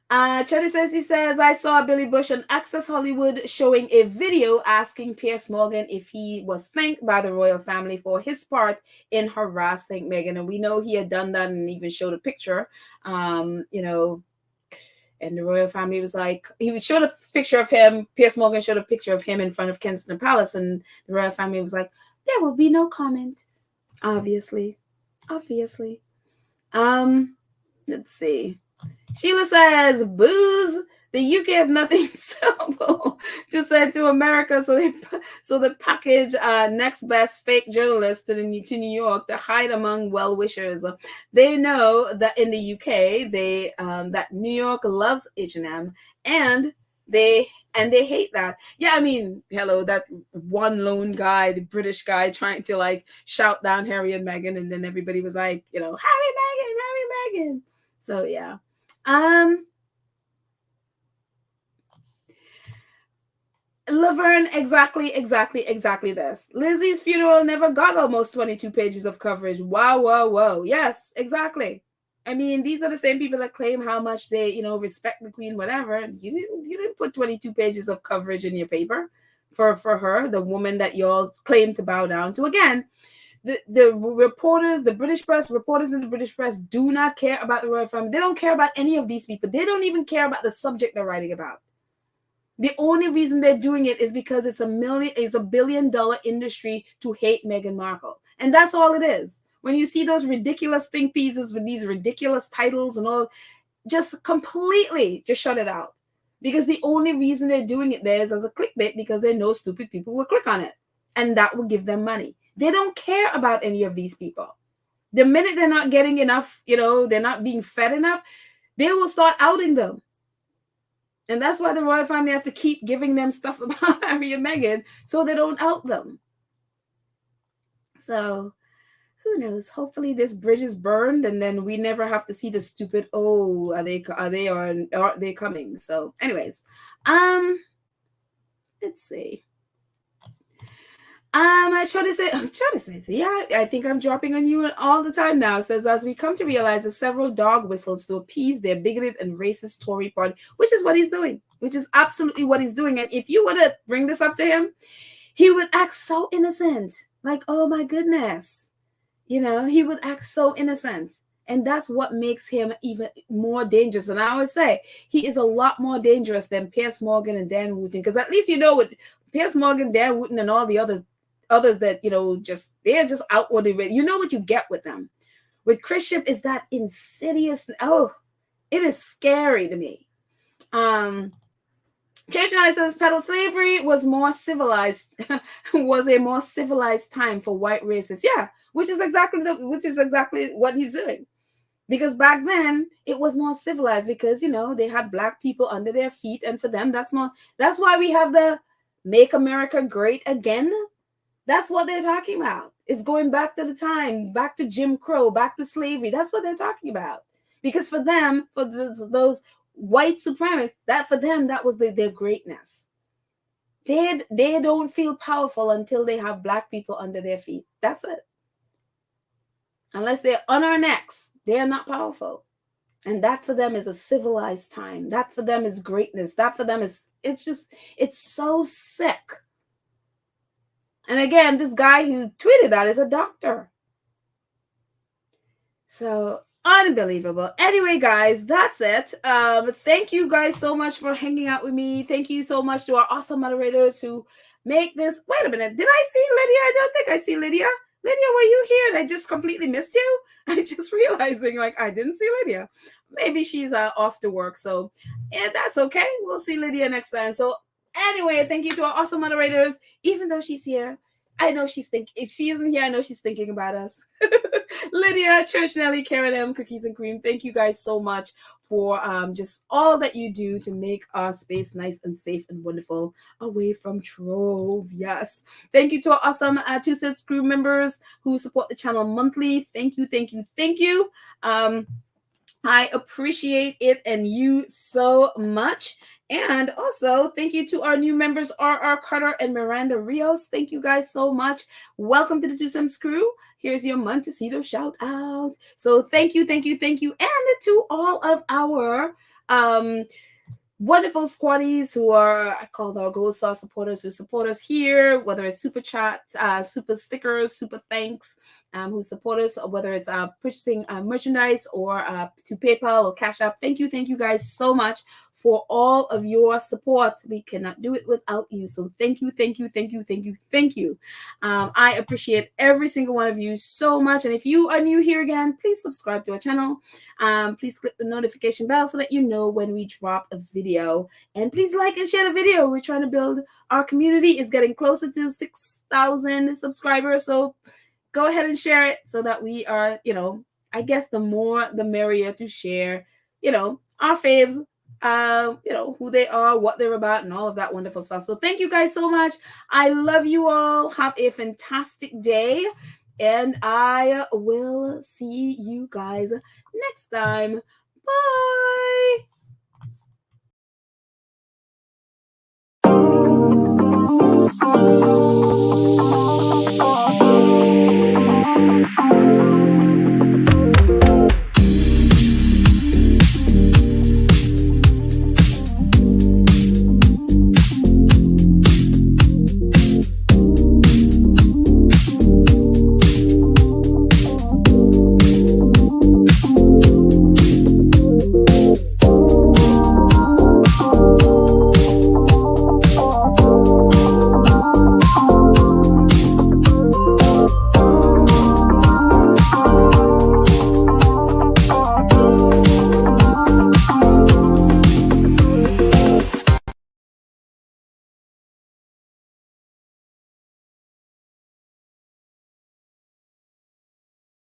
Chetty says, I saw Billy Bush on Access Hollywood showing a video asking Piers Morgan if he was thanked by the royal family for his part in harassing Meghan. And we know he had done that and even showed a picture, and the royal family was like, he showed a picture of him. Piers Morgan showed a picture of him in front of Kensington Palace, and the royal family was like, there will be no comment. Obviously. Let's see. Sheila says, booze. the UK have nothing sellable to send to America, so they package next best fake journalists to New York to hide among well wishers. They know that in the UK, that New York loves H&M, and they hate that. Yeah, I mean, hello, that one lone guy, the British guy, trying to like shout down Harry and Meghan, and then everybody was like, you know, Harry, Meghan. So yeah. Laverne, exactly this. Lizzie's funeral never got almost 22 pages of coverage. Wow. Yes, exactly. I mean, these are the same people that claim how much they, you know, respect the queen, whatever. You didn't put 22 pages of coverage in your paper for her, the woman that y'all claim to bow down to. Again, the reporters, the British press, reporters in the British press do not care about the royal family. They don't care about any of these people. They don't even care about the subject they're writing about. The only reason they're doing it is because it's a $1 billion industry to hate Meghan Markle. And that's all it is. When you see those ridiculous think pieces with these ridiculous titles and all, just completely just shut it out. Because the only reason they're doing it there is as a clickbait, because they know stupid people will click on it. And that will give them money. They don't care about any of these people. The minute they're not getting enough, you know, they're not being fed enough, they will start outing them. And that's why the royal family have to keep giving them stuff about Harry and Meghan so they don't out them. So who knows? Hopefully this bridge is burned and then we never have to see the stupid, oh, are they coming? So anyways, let's see. I try to say, yeah, I think I'm dropping on you all the time now. It says, as we come to realize that several dog whistles to appease their bigoted and racist Tory party, which is what he's doing, which is absolutely what he's doing. And if you were to bring this up to him, he would act so innocent. Like, oh my goodness. You know, he would act so innocent. And that's what makes him even more dangerous. And I always say, he is a lot more dangerous than Piers Morgan and Dan Wootton. Because at least, you know, with Piers Morgan, Dan Wootton, and all the others that, you know, they're just outwardly, you know what you get with them. With Chris Ship is that insidious, oh, it is scary to me. Church says pedal slavery was more civilized, was a more civilized time for white racists. Yeah, which is exactly what he's doing. Because back then it was more civilized because, you know, they had black people under their feet, and for them that's why we have the Make America Great Again. That's what they're talking about. It's going back to the time, back to Jim Crow, back to slavery. That's what they're talking about. Because for them, for those white supremacists, that for them, that was their greatness. They don't feel powerful until they have black people under their feet. That's it. Unless they're on our necks, they are not powerful. And that for them is a civilized time. That for them is greatness. That for them is, it's so sick. And again, this guy who tweeted that is a doctor. So unbelievable. Anyway, guys, that's it. Thank you guys so much for hanging out with me. Thank you so much to our awesome moderators who make this. Wait a minute. Did I see Lydia? I don't think I see Lydia. Lydia, were you here and I just completely missed you? I just realizing like I didn't see Lydia. Maybe she's off to work. So yeah, that's okay. We'll see Lydia next time. So anyway, thank you to our awesome moderators. Even though she's here, I know she's thinking. If she isn't here, I know she's thinking about us. Lydia, Church Nelly, Karen M, Cookies and Cream. Thank you guys so much for just all that you do to make our space nice and safe and wonderful away from trolls. Yes. Thank you to our awesome Two Cents crew members who support the channel monthly. Thank you. I appreciate it and you so much. And also, thank you to our new members, R.R. Carter and Miranda Rios. Thank you guys so much. Welcome to the Two Cents crew. Here's your Montecito shout out. So thank you. And to all of our wonderful squaddies who are, I call our Gold Star supporters who support us here, whether it's super chat, super stickers, super thanks, who support us, whether it's purchasing merchandise or to PayPal or Cash App. Thank you guys so much for all of your support. We cannot do it without you. So thank you. I appreciate every single one of you so much. And if you are new here again, please subscribe to our channel. Please click the notification bell so that you know when we drop a video. And please like and share the video. We're trying to build our community. Is getting closer to 6,000 subscribers. So go ahead and share it so that we are, I guess the more the merrier to share, our faves, who they are, what they're about, and all of that wonderful stuff. So thank you guys so much. I love you all. Have a fantastic day. And I will see you guys next time.